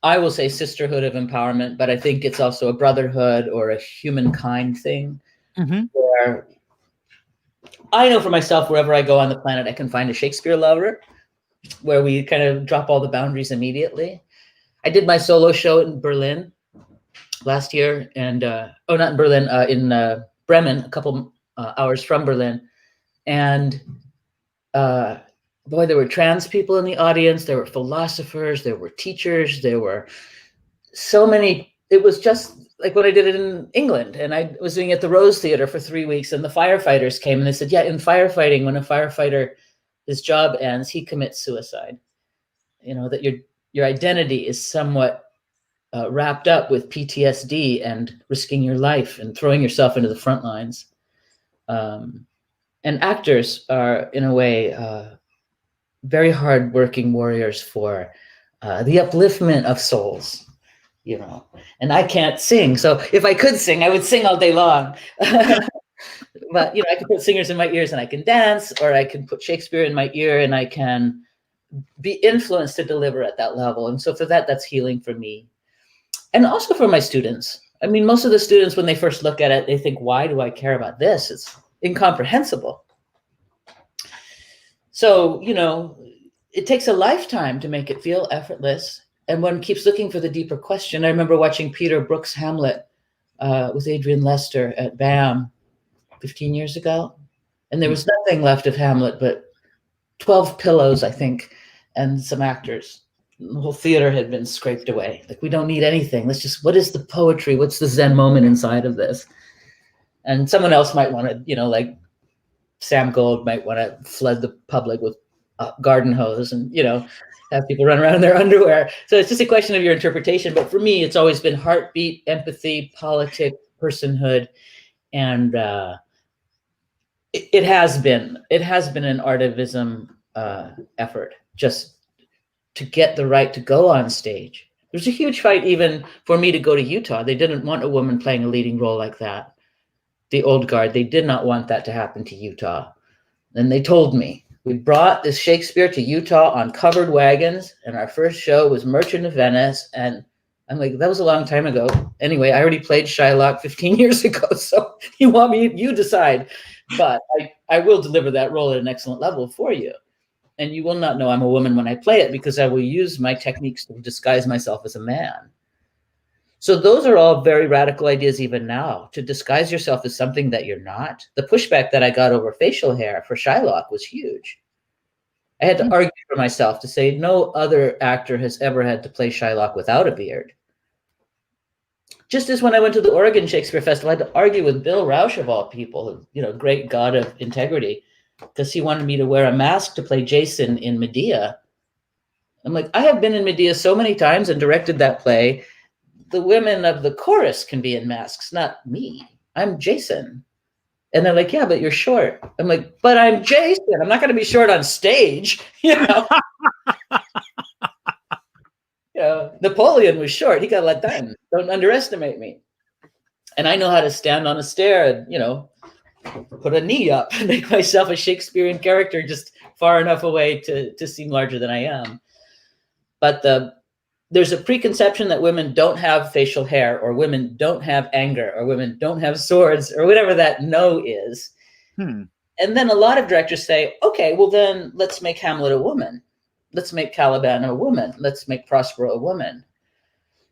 I will say, sisterhood of empowerment, but I think it's also a brotherhood or a humankind thing. Mm-hmm. Where I know for myself, wherever I go on the planet, I can find a Shakespeare lover, where we kind of drop all the boundaries immediately. I did my solo show in Berlin last year, and not in Berlin, in Bremen, a couple hours from Berlin, and boy, there were trans people in the audience, there were philosophers, there were teachers, there were so many. It was just like when I did it in England, and I was doing it at the Rose Theater for 3 weeks, and the firefighters came and they said, yeah, in firefighting, when a firefighter, his job ends, he commits suicide. You know, that your identity is somewhat wrapped up with PTSD and risking your life and throwing yourself into the front lines. And actors are, in a way, very hard-working warriors for the upliftment of souls, you know. And I can't sing, so if I could sing, I would sing all day long. But you know, I can put singers in my ears and I can dance, or I can put Shakespeare in my ear and I can be influenced to deliver at that level. And so for that, that's healing for me. And also for my students. I mean, most of the students, when they first look at it, they think, why do I care about this? It's incomprehensible. So, you know, it takes a lifetime to make it feel effortless. And one keeps looking for the deeper question. I remember watching Peter Brook's Hamlet with Adrian Lester at BAM 15 years ago. And there was nothing left of Hamlet but 12 pillows, I think, and some actors. The whole theater had been scraped away. Like, we don't need anything. Let's just, what is the poetry? What's the Zen moment inside of this? And someone else might want to, you know, like Sam Gold might want to flood the public with garden hose and, you know, have people run around in their underwear. So it's just a question of your interpretation. But for me, it's always been heartbeat, empathy, politics, personhood. And it has been an artivism effort just to get the right to go on stage. There's a huge fight even for me to go to Utah. They didn't want a woman playing a leading role like that. The old guard, they did not want that to happen to Utah. And they told me, we brought this Shakespeare to Utah on covered wagons, and our first show was Merchant of Venice. And I'm like, that was a long time ago. Anyway, I already played Shylock 15 years ago, so you decide. But I will deliver that role at an excellent level for you. and you will not know I'm a woman when I play it because I will use my techniques to disguise myself as a man. So those are all very radical ideas even now. To disguise yourself as something that you're not. The pushback that I got over facial hair for Shylock was huge. I had to argue for myself to say no other actor has ever had to play Shylock without a beard. Just as when I went to the Oregon Shakespeare Festival, I had to argue with Bill Rausch of all people, you know, great god of integrity, because he wanted me to wear a mask to play Jason in Medea. I'm like, I have been in Medea so many times and directed that play. The women of the chorus can be in masks, not me. I'm Jason. And they're like, yeah, but you're short. I'm like, but I'm Jason. I'm not going to be short on stage. You know? You know, Napoleon was short. He got let down. Don't underestimate me. And I know how to stand on a stair and, you know, put a knee up and make myself a Shakespearean character just far enough away to seem larger than I am. But there's a preconception that women don't have facial hair, or women don't have anger, or women don't have swords, or whatever that no is. And then a lot of directors say, okay, well then let's make Hamlet a woman. Let's make Caliban a woman. Let's make Prospero a woman.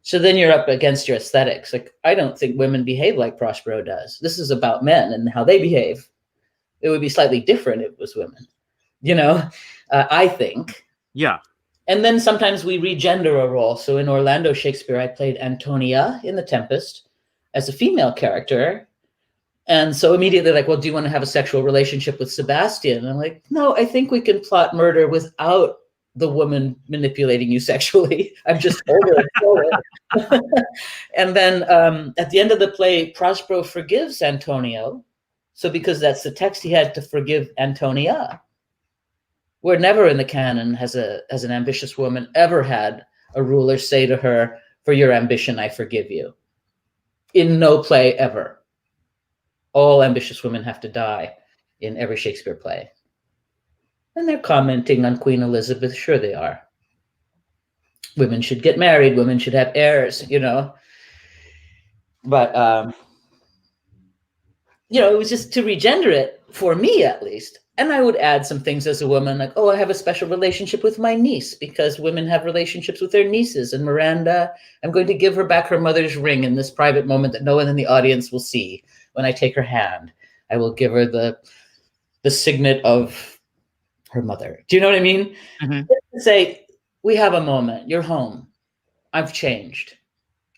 So then you're up against your aesthetics. Like, I don't think women behave like Prospero does. This is about men and how they behave. It would be slightly different if it was women, you know, I think. Yeah. And then sometimes we regender a role. So in Orlando Shakespeare, I played Antonia in The Tempest as a female character. And so immediately like, well, do you want to have a sexual relationship with Sebastian? And I'm like, no, I think we can plot murder without the woman manipulating you sexually. I'm just older and older. And then at the end of the play, Prospero forgives Antonio. So because that's the text, he had to forgive Antonia. Where never in the canon has an ambitious woman ever had a ruler say to her, for your ambition, I forgive you. In no play ever. All ambitious women have to die in every Shakespeare play. And they're commenting on Queen Elizabeth. Sure they are. Women should get married. Women should have heirs, you know. But, you know, it was just to regender it, for me at least. And I would add some things as a woman, like, oh, I have a special relationship with my niece because women have relationships with their nieces. And Miranda, I'm going to give her back her mother's ring in this private moment that no one in the audience will see. When I take her hand, I will give her the signet of her mother. Do you know what I mean? Mm-hmm. Say, we have a moment. You're home. I've changed.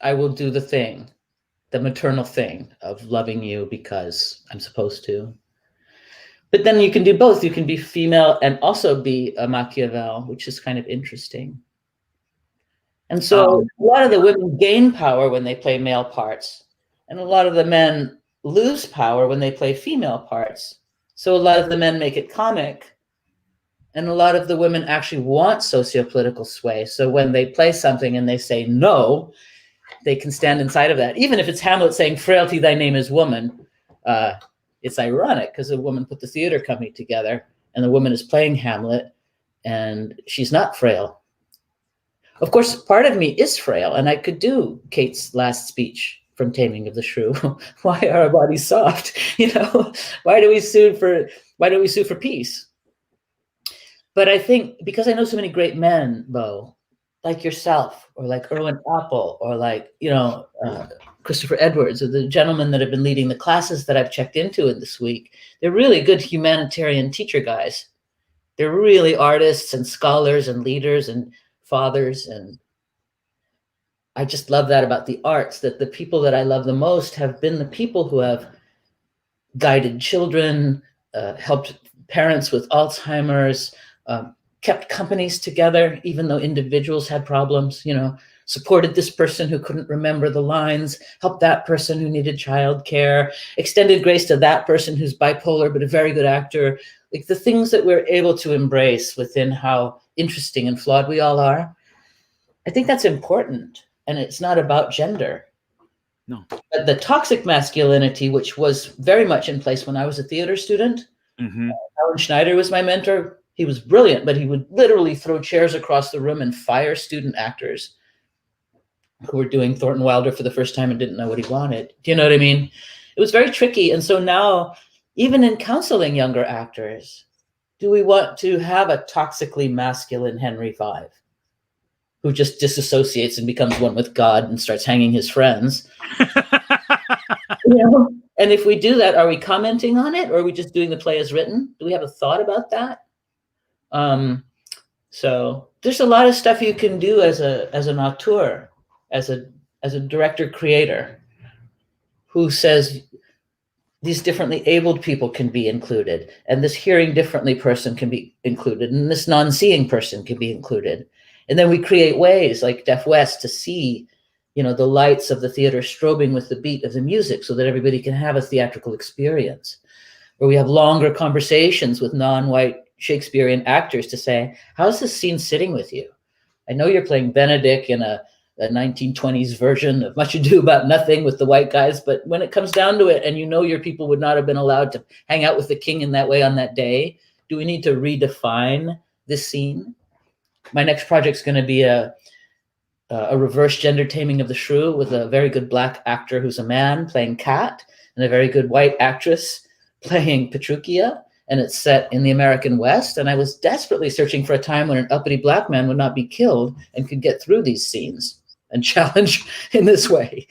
I will do the thing, the maternal thing of loving you because I'm supposed to. But then you can do both. You can be female and also be a Machiavel, which is kind of interesting. And so a lot of the women gain power when they play male parts. And a lot of the men lose power when they play female parts. So a lot of the men make it comic. And a lot of the women actually want sociopolitical sway. So when they play something and they say no, they can stand inside of that. Even if it's Hamlet saying, frailty, thy name is woman. It's ironic because a woman put the theater company together and the woman is playing Hamlet and she's not frail. Of course, part of me is frail and I could do Kate's last speech from Taming of the Shrew. Why are our bodies soft? You know, why do we sue for peace? But I think because I know so many great men, Beau, like yourself or like Erwin Apple or like, you know, Christopher Edwards or the gentlemen that have been leading the classes that I've checked into in this week, they're really good humanitarian teacher guys. They're really artists and scholars and leaders and fathers. And I just love that about the arts, that the people that I love the most have been the people who have guided children, helped parents with Alzheimer's, kept companies together, even though individuals had problems, you know, supported this person who couldn't remember the lines, helped that person who needed childcare, extended grace to that person who's bipolar, but a very good actor. Like the things that we're able to embrace within how interesting and flawed we all are. I think that's important. And it's not about gender. No. But the toxic masculinity, which was very much in place when I was a theater student. Mm-hmm. Alan Schneider was my mentor. He was brilliant, but he would literally throw chairs across the room and fire student actors who were doing Thornton Wilder for the first time and didn't know what he wanted. Do you know what I mean? It was very tricky. And so now, even in counseling younger actors, do we want to have a toxically masculine Henry V who just disassociates and becomes one with God and starts hanging his friends? And if we do that, are we commenting on it, or are we just doing the play as written? Do we have a thought about that? So there's a lot of stuff you can do as an auteur, as a director creator, who says these differently abled people can be included, and this hearing differently person can be included, and this non-seeing person can be included. And then we create ways like Deaf West to see, the lights of the theater strobing with the beat of the music so that everybody can have a theatrical experience. Where we have longer conversations with non-white Shakespearean actors to say, how's this scene sitting with you? I know you're playing Benedict in a 1920s version of Much Ado About Nothing with the white guys, but when it comes down to it, and your people would not have been allowed to hang out with the king in that way on that day, do we need to redefine this scene? My next project's going to be a reverse gender taming of the shrew with a very good black actor who's a man playing Cat and a very good white actress playing Petruchia, and it's set in the American West. And I was desperately searching for a time when an uppity black man would not be killed and could get through these scenes and challenge in this way.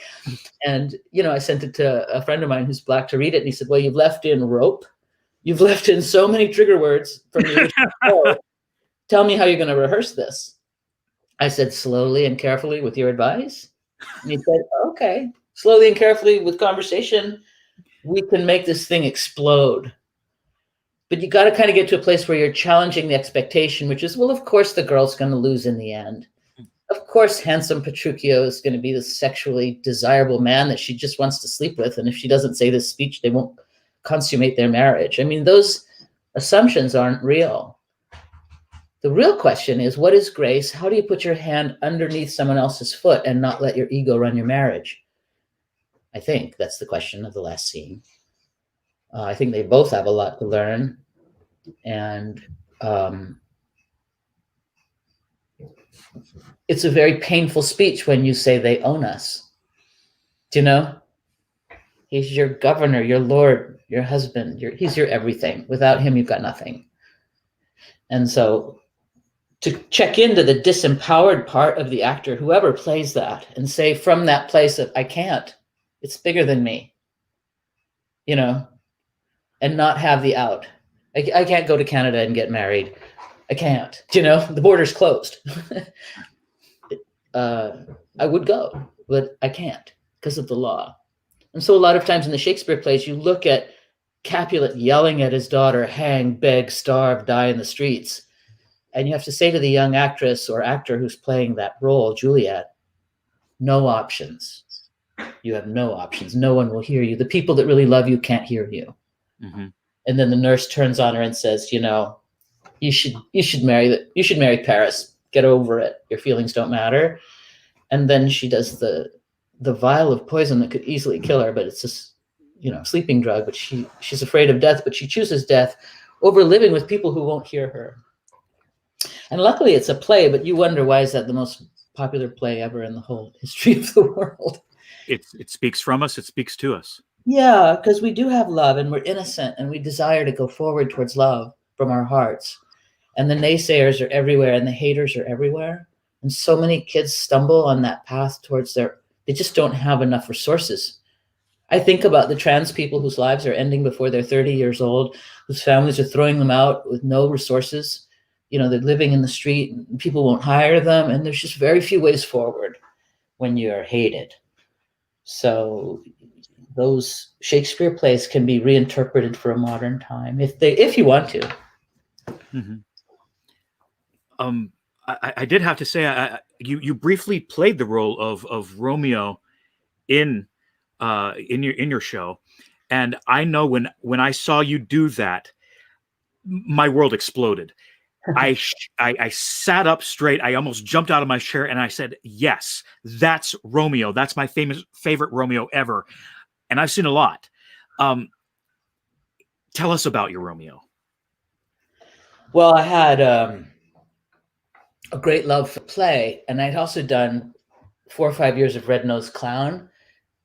And, I sent it to a friend of mine who's black to read it, and he said, well, you've left in rope. You've left in so many trigger words from the original show. Tell me how you're going to rehearse this. I said, slowly and carefully with your advice. And he said, okay, slowly and carefully with conversation, we can make this thing explode. But you got to kind of get to a place where you're challenging the expectation, which is, well, of course the girl's going to lose in the end. Of course, handsome Petruchio is going to be this sexually desirable man that she just wants to sleep with. And if she doesn't say this speech, they won't consummate their marriage. I mean, those assumptions aren't real. The real question is, what is grace? How do you put your hand underneath someone else's foot and not let your ego run your marriage? I think that's the question of the last scene. I think they both have a lot to learn. And it's a very painful speech when you say they own us. Do you know? He's your governor, your lord, your husband. He's your everything. Without him, you've got nothing. And so to check into the disempowered part of the actor, whoever plays that, and say from that place of, I can't, it's bigger than me, and not have the out. I can't go to Canada and get married. I can't, the border's closed. I would go, but I can't because of the law. And so a lot of times in the Shakespeare plays, you look at Capulet yelling at his daughter, hang, beg, starve, die in the streets. And you have to say to the young actress or actor who's playing that role, Juliet, no options. You have no options. No one will hear you. The people that really love you can't hear you. Mm-hmm. And then the nurse turns on her and says, you should marry Paris. Get over it. Your feelings don't matter. And then she does the vial of poison that could easily kill her, but it's just, sleeping drug. But she's afraid of death, but she chooses death over living with people who won't hear her. And luckily it's a play, but you wonder, why is that the most popular play ever in the whole history of the world? It speaks from us. It speaks to us. Yeah, because we do have love and we're innocent and we desire to go forward towards love from our hearts. And the naysayers are everywhere and the haters are everywhere. And so many kids stumble on that path towards they just don't have enough resources. I think about the trans people whose lives are ending before they're 30 years old, whose families are throwing them out with no resources. They're living in the street and people won't hire them. And there's just very few ways forward when you're hated. So those Shakespeare plays can be reinterpreted for a modern time if you want to. Mm-hmm. I did have to say, you briefly played the role of Romeo in your show, and I know when I saw you do that, my world exploded. I sat up straight. I almost jumped out of my chair, and I said, "Yes, that's Romeo. That's my favorite Romeo ever." And I've seen a lot. Tell us about your Romeo. Well, I had a great love for play, and I'd also done 4 or 5 years of Red-Nosed Clown.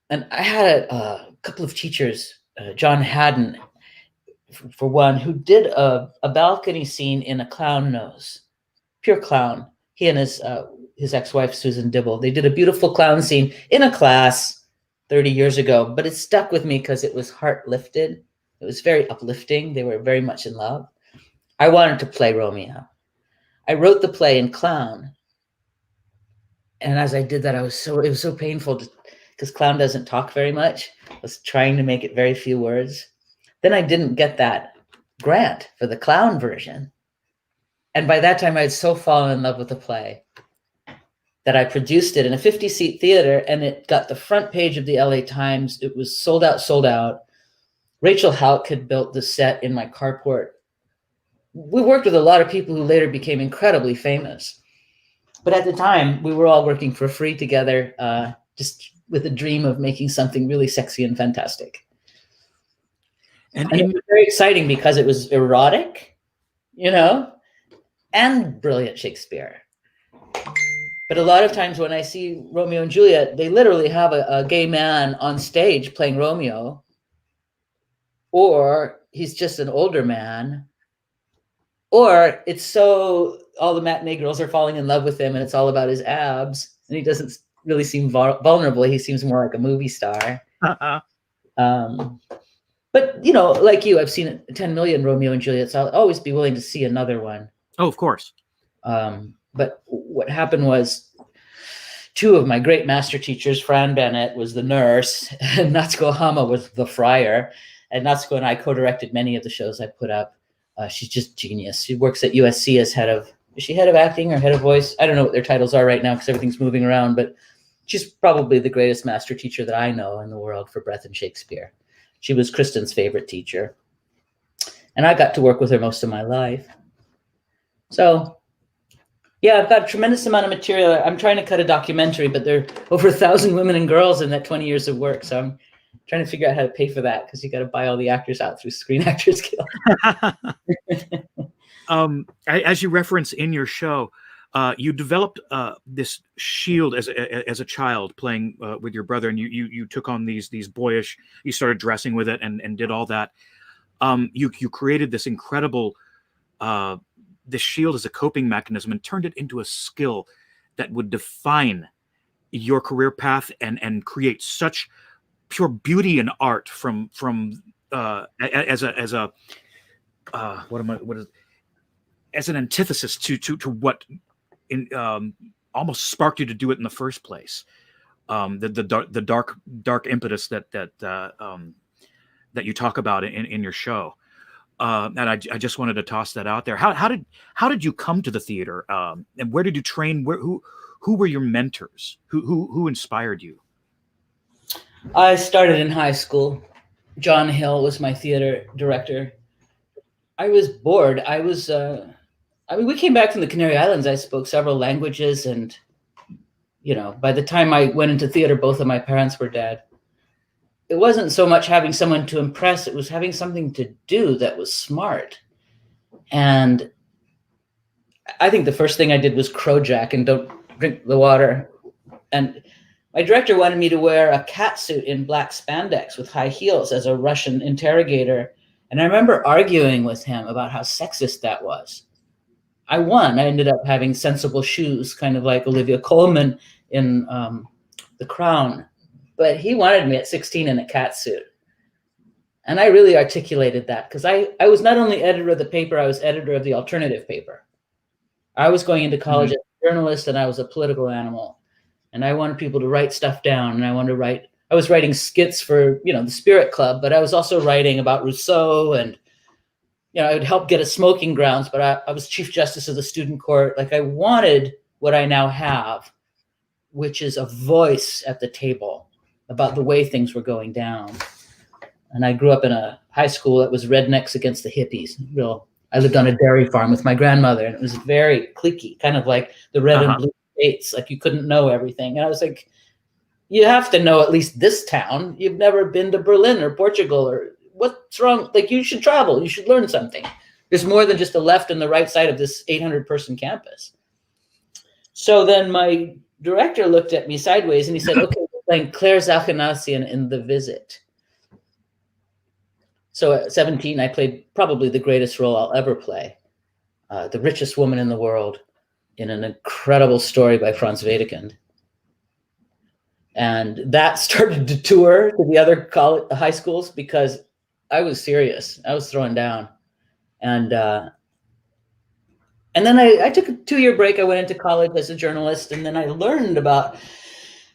And I had a couple of teachers, John Haddon, for one, who did a balcony scene in A Clown Knows. Pure clown. He and his ex-wife, Susan Dibble, they did a beautiful clown scene in a class 30 years ago, but it stuck with me because it was heart lifted. It was very uplifting. They were very much in love. I wanted to play Romeo. I wrote the play in clown. And as I did that, it was so painful because clown doesn't talk very much. I was trying to make it very few words. Then I didn't get that grant for the clown version. And by that time, I had so fallen in love with the play that I produced it in a 50-seat theater, and it got the front page of the LA Times. It was sold out. Rachel Houck had built the set in my carport. We worked with a lot of people who later became incredibly famous. But at the time, we were all working for free together, just with a dream of making something really sexy and fantastic. And it was very exciting because it was erotic, and brilliant Shakespeare. But a lot of times when I see Romeo and Juliet, they literally have a gay man on stage playing Romeo, or he's just an older man, or it's all the matinee girls are falling in love with him and it's all about his abs, and he doesn't really seem vulnerable. He seems more like a movie star. But, like you, I've seen 10 million Romeo and Juliet, so I'll always be willing to see another one. Oh, of course. But what happened was two of my great master teachers, Fran Bennett was the nurse, and Natsuko Hama was the friar. And Natsuko and I co-directed many of the shows I put up. She's just genius. She works at USC as is she head of acting or head of voice? I don't know what their titles are right now because everything's moving around, but she's probably the greatest master teacher that I know in the world for breath and Shakespeare. She was Kristen's favorite teacher. And I got to work with her most of my life. So, yeah, I've got a tremendous amount of material. I'm trying to cut a documentary, but there are over 1,000 women and girls in that 20 years of work. So I'm trying to figure out how to pay for that because you got to buy all the actors out through Screen Actors Guild. As you reference in your show, you developed this shield as a child playing with your brother, and you took on these boyish. You started dressing with it and did all that. You created this incredible this shield as a coping mechanism and turned it into a skill that would define your career path and create such pure beauty and art from as an antithesis to what almost sparked you to do it in the first place. The dark impetus that you talk about in your show. And I just wanted to toss that out there. How did you come to the theater? And where did you train? Who were your mentors? Who inspired you? I started in high school. John Hill was my theater director. I was bored. We came back from the Canary Islands. I spoke several languages, and by the time I went into theater, both of my parents were dead. It wasn't so much having someone to impress, it was having something to do that was smart. And I think the first thing I did was Crojack and Don't Drink the Water. And my director wanted me to wear a catsuit in black spandex with high heels as a Russian interrogator. And I remember arguing with him about how sexist that was. I won. I ended up having sensible shoes, kind of like Olivia Colman in The Crown. But he wanted me at 16 in a catsuit. And I really articulated that because I was not only editor of the paper, I was editor of the alternative paper. I was going into college as a journalist, and I was a political animal. And I wanted people to write stuff down. And I was writing skits for, the Spirit Club, but I was also writing about Rousseau, and, I would help get a smoking grounds, but I was chief justice of the student court. Like, I wanted what I now have, which is a voice at the table about the way things were going down. And I grew up in a high school that was rednecks against the hippies. I lived on a dairy farm with my grandmother, and it was very cliquey, kind of like the red and blue states. Like, you couldn't know everything. And I was like, you have to know at least this town. You've never been to Berlin or Portugal, or what's wrong? Like, you should travel. You should learn something. There's more than just the left and the right side of this 800-person campus. So then my director looked at me sideways and he said, okay, we're playing Claire Zachanassian in The Visit. So at 17, I played probably the greatest role I'll ever play, the richest woman in the world, in an incredible story by Franz Wedekind. And that started to tour to the other high schools because I was serious. I was throwing down. And then I took a 2-year break. I went into college as a journalist, and then I learned about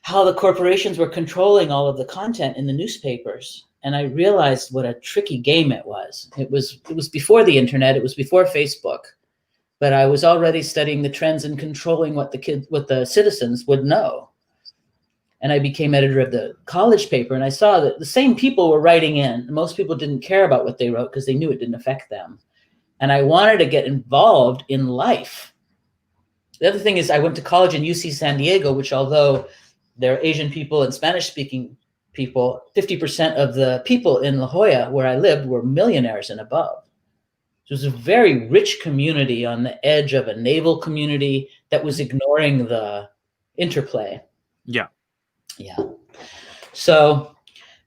how the corporations were controlling all of the content in the newspapers. And I realized what a tricky game it was. It was before the internet. It was before Facebook. But I was already studying the trends and controlling what the citizens would know. And I became editor of the college paper, and I saw that the same people were writing in. Most people didn't care about what they wrote because they knew it didn't affect them. And I wanted to get involved in life. The other thing is I went to college in UC San Diego, which although there are Asian people and Spanish-speaking people, 50% of the people in La Jolla, where I lived, were millionaires and above. It was a very rich community on the edge of a naval community that was ignoring the interplay. Yeah. Yeah. So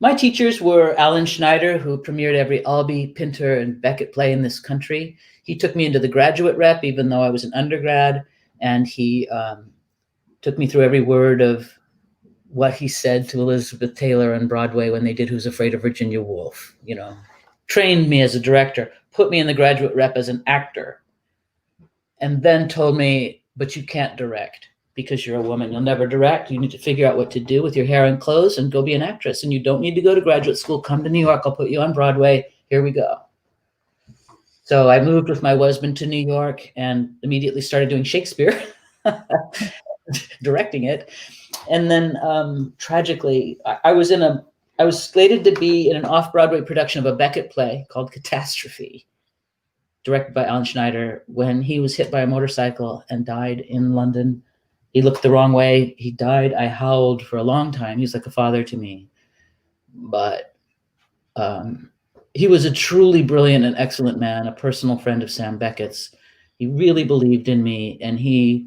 my teachers were Alan Schneider, who premiered every Albee, Pinter, and Beckett play in this country. He took me into the graduate rep, even though I was an undergrad, and he took me through every word of what he said to Elizabeth Taylor on Broadway when they did Who's Afraid of Virginia Woolf, trained me as a director, put me in the graduate rep as an actor, and then told me, but you can't direct because you're a woman. You'll never direct. You need to figure out what to do with your hair and clothes and go be an actress. And you don't need to go to graduate school. Come to New York. I'll put you on Broadway. Here we go. So I moved with my husband to New York and immediately started doing Shakespeare, directing it. And then tragically, I was slated to be in an off-Broadway production of a Beckett play called Catastrophe, directed by Alan Schneider, when he was hit by a motorcycle and died in London. He looked the wrong way. He died. I howled for a long time. He was like a father to me. But he was a truly brilliant and excellent man, a personal friend of Sam Beckett's. He really believed in me, and he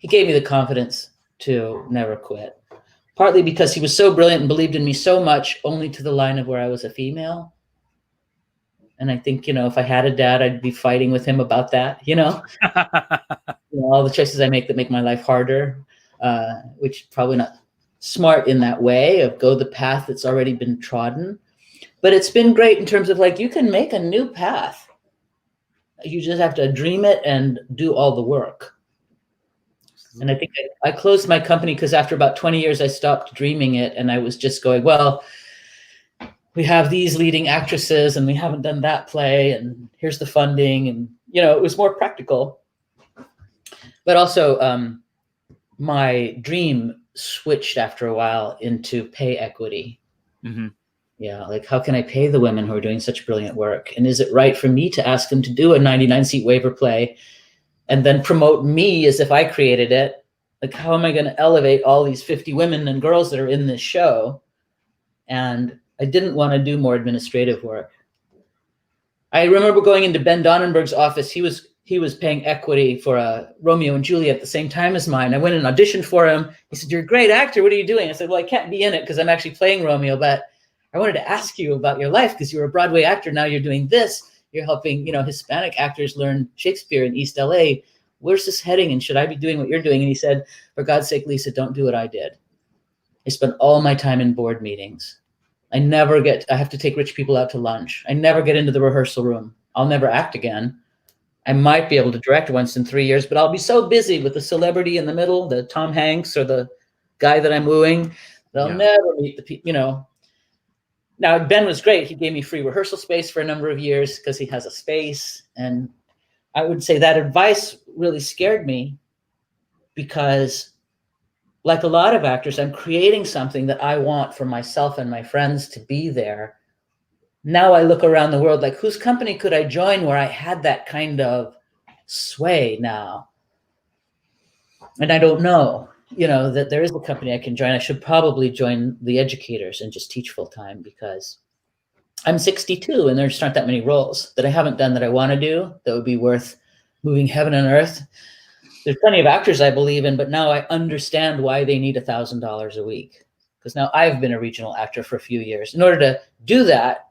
gave me the confidence to never quit. Partly because he was so brilliant and believed in me so much, only to the line of where I was a female. And I think, if I had a dad, I'd be fighting with him about that, all the choices I make that make my life harder, which probably not smart in that way of go the path that's already been trodden. But it's been great in terms of you can make a new path. You just have to dream it and do all the work. And I think I closed my company because after about 20 years, I stopped dreaming it. And I was just going, well, we have these leading actresses and we haven't done that play. And here's the funding. And, it was more practical. But also my dream switched after a while into pay equity. Mm-hmm. Yeah, how can I pay the women who are doing such brilliant work? And is it right for me to ask them to do a 99-seat waiver play and then promote me as if I created it? How am I going to elevate all these 50 women and girls that are in this show? And I didn't want to do more administrative work. I remember going into Ben Donnenberg's office. He was paying equity for a Romeo and Juliet at the same time as mine. I went and auditioned for him. He said, "You're a great actor. What are you doing?" I said, "Well, I can't be in it because I'm actually playing Romeo, but I wanted to ask you about your life because you were a Broadway actor. Now you're doing this. You're helping, Hispanic actors learn Shakespeare in East LA. Where's this heading? And should I be doing what you're doing?" And he said, "For God's sake, Lisa, don't do what I did. I spend all my time in board meetings. I have to take rich people out to lunch. I never get into the rehearsal room. I'll never act again. I might be able to direct once in 3 years, but I'll be so busy with the celebrity in the middle, the Tom Hanks or the guy that I'm wooing, that I'll never meet the people, Now, Ben was great. He gave me free rehearsal space for a number of years because he has a space. And I would say that advice really scared me because, like a lot of actors, I'm creating something that I want for myself and my friends to be there. Now I look around the world like, whose company could I join where I had that kind of sway now? And I don't know, that there is a company I can join. I should probably join the educators and just teach full time because I'm 62 and there just aren't that many roles that I haven't done that I want to do that would be worth moving heaven and earth. There's plenty of actors I believe in, but now I understand why they need $1,000 a week. Because now I've been a regional actor for a few years. In order to do that,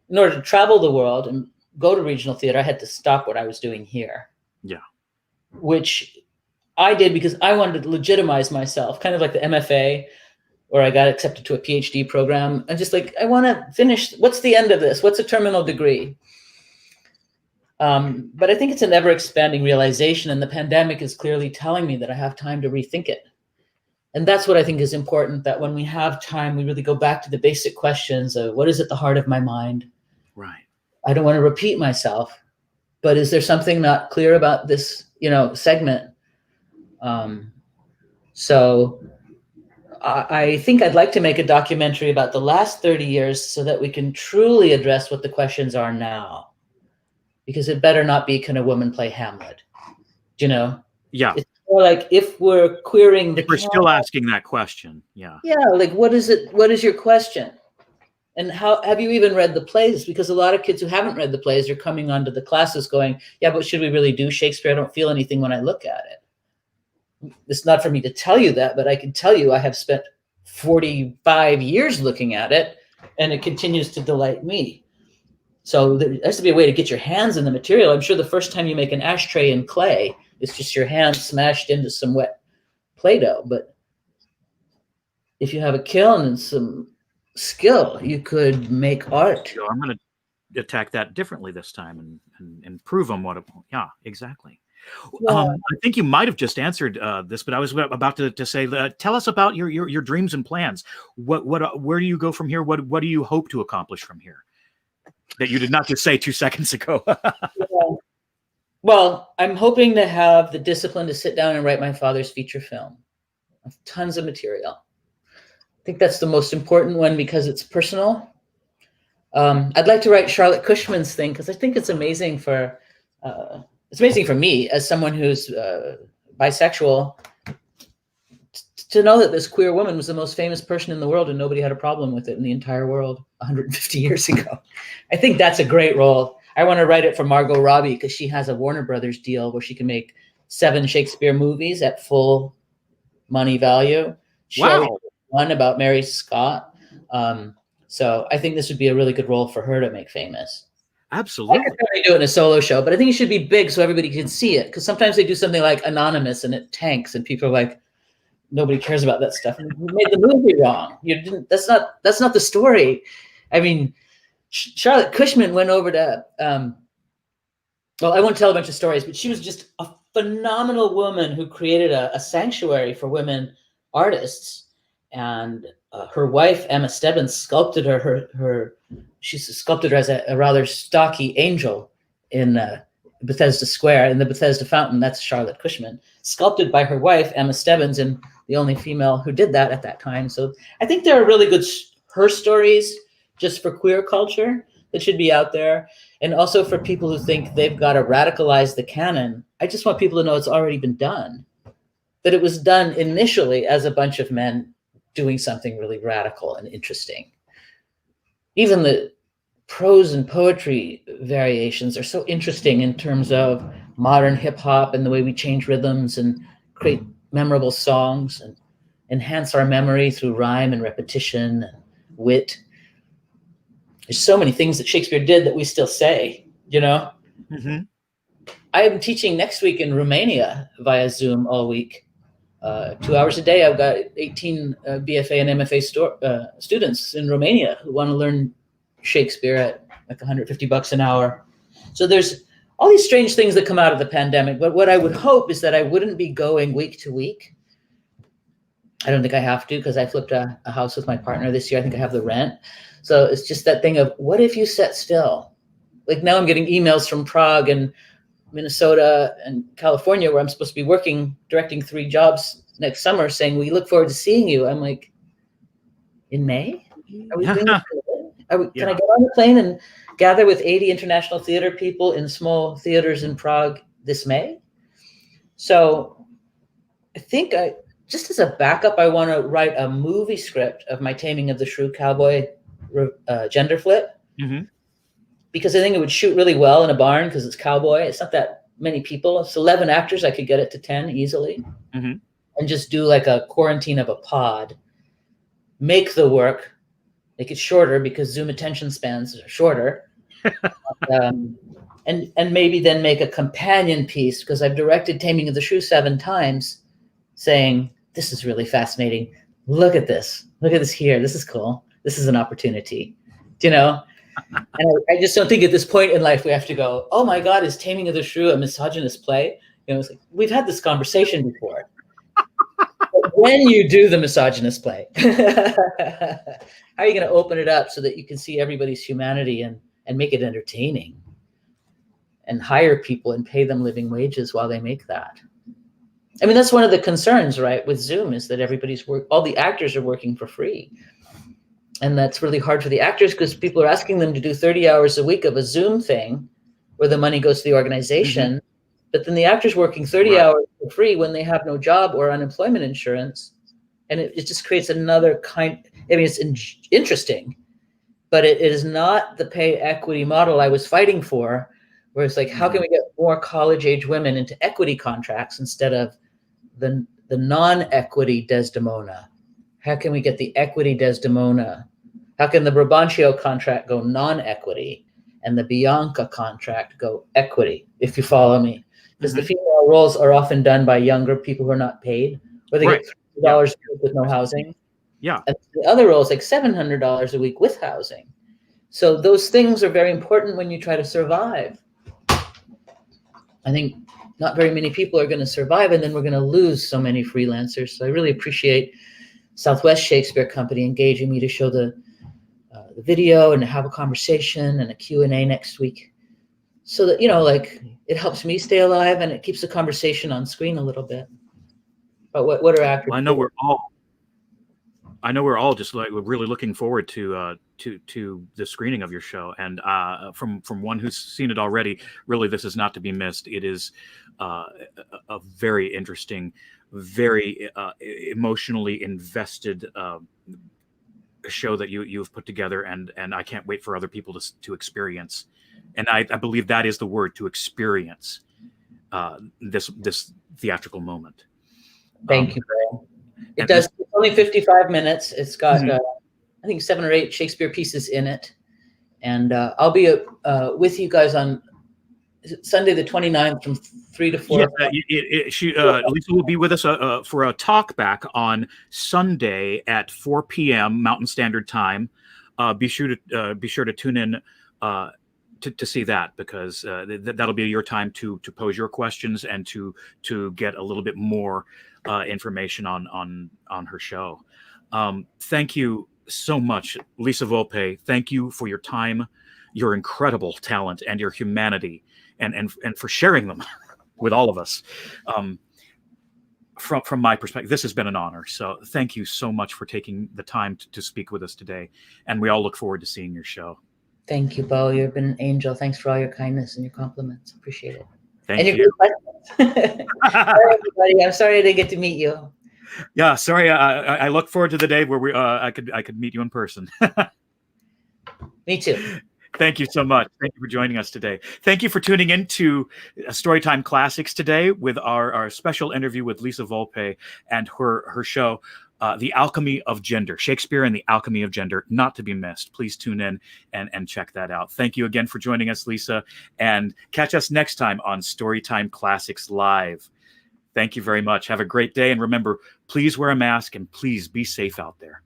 in order to travel the world and go to regional theater, I had to stop what I was doing here. Yeah. Which I did because I wanted to legitimize myself, kind of like the MFA, or I got accepted to a PhD program. I'm just like, I want to finish. What's the end of this? What's a terminal degree? But I think it's an ever expanding realization, and the pandemic is clearly telling me that I have time to rethink it. And that's what I think is important, that when we have time, we really go back to the basic questions of what is at the heart of my mind? Right. I don't want to repeat myself, but is there something not clear about this, segment? So I think I'd like to make a documentary about the last 30 years so that we can truly address what the questions are now. Because it better not be, can a woman play Hamlet? Yeah. It's more like, if we're queering we're still asking that question. Yeah. Yeah, like what is it? What is your question? And how have you even read the plays? Because a lot of kids who haven't read the plays are coming onto the classes going, yeah, but should we really do Shakespeare? I don't feel anything when I look at it. It's not for me to tell you that, but I can tell you I have spent 45 years looking at it, and it continues to delight me. So there has to be a way to get your hands in the material. I'm sure the first time you make an ashtray in clay, it's just your hand smashed into some wet Play-Doh. But if you have a kiln and some skill, you could make art. So I'm going to attack that differently this time and prove them what. Yeah, exactly. Yeah. I think you might have just answered this, but I was about to say, tell us about your dreams and plans. Where do you go from here? What do you hope to accomplish from here that you did not just say 2 seconds ago? Yeah. Well, I'm hoping to have the discipline to sit down and write my father's feature film. I have tons of material. I think that's the most important one because it's personal. I'd like to write Charlotte Cushman's thing because I think it's amazing for me as someone who's bisexual to know that this queer woman was the most famous person in the world and nobody had a problem with it in the entire world 150 years ago. I think that's a great role. I want to write it for Margot Robbie because she has a Warner Brothers deal where she can make 7 Shakespeare movies at full money value. She already did one about Mary Scott. So I think this would be a really good role for her to make famous. Absolutely. I could probably do it in a solo show, but I think it should be big so everybody can see it. Because sometimes they do something like Anonymous and it tanks, and people are like, nobody cares about that stuff. And you made the movie wrong. You didn't. That's not the story. I mean, Charlotte Cushman went over to. Well, I won't tell a bunch of stories, but she was just a phenomenal woman who created a sanctuary for women artists, and her wife Emma Stebbins sculpted her. She sculpted her as a rather stocky angel in Bethesda Square in the Bethesda Fountain. That's Charlotte Cushman, sculpted by her wife Emma Stebbins, and the only female who did that at that time. So I think there are really good her stories just for queer culture that should be out there, and also for people who think they've got to radicalize the canon. I just want people to know it's already been done, that it was done initially as a bunch of men doing something really radical and interesting. Even the prose and poetry variations are so interesting in terms of modern hip hop and the way we change rhythms and create memorable songs and enhance our memory through rhyme and repetition and wit. There's so many things that Shakespeare did that we still say, Mm-hmm. I am teaching next week in Romania via Zoom all week. 2 hours a day. I've got 18 BFA and MFA students in Romania who want to learn Shakespeare at like $150 an hour. So there's all these strange things that come out of the pandemic. But what I would hope is that I wouldn't be going week to week. I don't think I have to because I flipped a house with my partner this year. I think I have the rent. So it's just that thing of what if you sat still? Like now I'm getting emails from Prague and Minnesota and California where I'm supposed to be working, directing 3 jobs next summer saying, we look forward to seeing you. I'm like, in May? Are we doing this? Can I get on the plane and gather with 80 international theater people in small theaters in Prague this May? So I think just as a backup, I want to write a movie script of my Taming of the Shrew Cowboy gender flip. Mm-hmm. Because I think it would shoot really well in a barn because it's cowboy. It's not that many people. It's 11 actors. I could get it to 10 easily. Mm-hmm. And just do like a quarantine of a pod, make the work, make it shorter because Zoom attention spans are shorter. And maybe then make a companion piece, because I've directed Taming of the Shrew 7 times, saying, this is really fascinating. Look at this. Look at this here. This is cool. This is an opportunity. Do you know? And I just don't think at this point in life we have to go, oh my God, is Taming of the Shrew a misogynist play? You know, it's like, we've had this conversation before. But when you do the misogynist play, how are you going to open it up so that you can see everybody's humanity and make it entertaining and hire people and pay them living wages while they make that? I mean, that's one of the concerns, right, with Zoom, is that all the actors are working for free. And that's really hard for the actors because people are asking them to do 30 hours a week of a Zoom thing where the money goes to the organization. But then the actor's working 30 hours for free when they have no job or unemployment insurance. And it just creates another kind. I mean, it's interesting, but it is not the pay equity model I was fighting for, where it's like, how can we get more college-age women into equity contracts instead of the non-equity Desdemona? How can we get the equity Desdemona? How can the Brabantio contract go non-equity and the Bianca contract go equity, if you follow me? Because the female roles are often done by younger people who are not paid, or they get $300 a week with no housing. Yeah. And the other roles, like $700 a week with housing. So those things are very important when you try to survive. I think not very many people are going to survive, and then we're going to lose so many freelancers. So I really appreciate Southwest Shakespeare Company engaging me to show the video and to have a conversation and a Q&A next week, so that, you know, like, it helps me stay alive and it keeps the conversation on screen a little bit. But what are actors? Well, I know we're all just like, we're really looking forward to the screening of your show, and from one who's seen it already, really, this is not to be missed. It is a very interesting, very emotionally invested show that you've put together, and I can't wait for other people to experience. And I believe that is the word, to experience this theatrical moment. Thank you, Bill. It's only 55 minutes. It's got, I think, 7 or 8 Shakespeare pieces in it. And I'll be with you guys on Sunday the 29th from 3 to 4. Yeah, Lisa will be with us for a talk back on Sunday at 4 p.m. Mountain Standard Time. Be sure to tune in to see that, because that'll be your time to pose your questions and to get a little bit more information on her show. Thank you so much, Lisa Wolpe. Thank you for your time, your incredible talent, and your humanity, and for sharing them with all of us. From my perspective, this has been an honor. So thank you so much for taking the time to speak with us today. And we all look forward to seeing your show. Thank you, Beau. You've been an angel. Thanks for all your kindness and your compliments. Appreciate it. Thank you. Sorry, everybody. I'm sorry I didn't get to meet you. Yeah, sorry. I look forward to the day where I could meet you in person. Me too. Thank you so much. Thank you for joining us today. Thank you for tuning in to Storytime Classics today with our special interview with Lisa Wolpe and her show, The Alchemy of Gender, Shakespeare and the Alchemy of Gender, not to be missed. Please tune in and check that out. Thank you again for joining us, Lisa, and catch us next time on Storytime Classics Live. Thank you very much. Have a great day. And remember, please wear a mask and please be safe out there.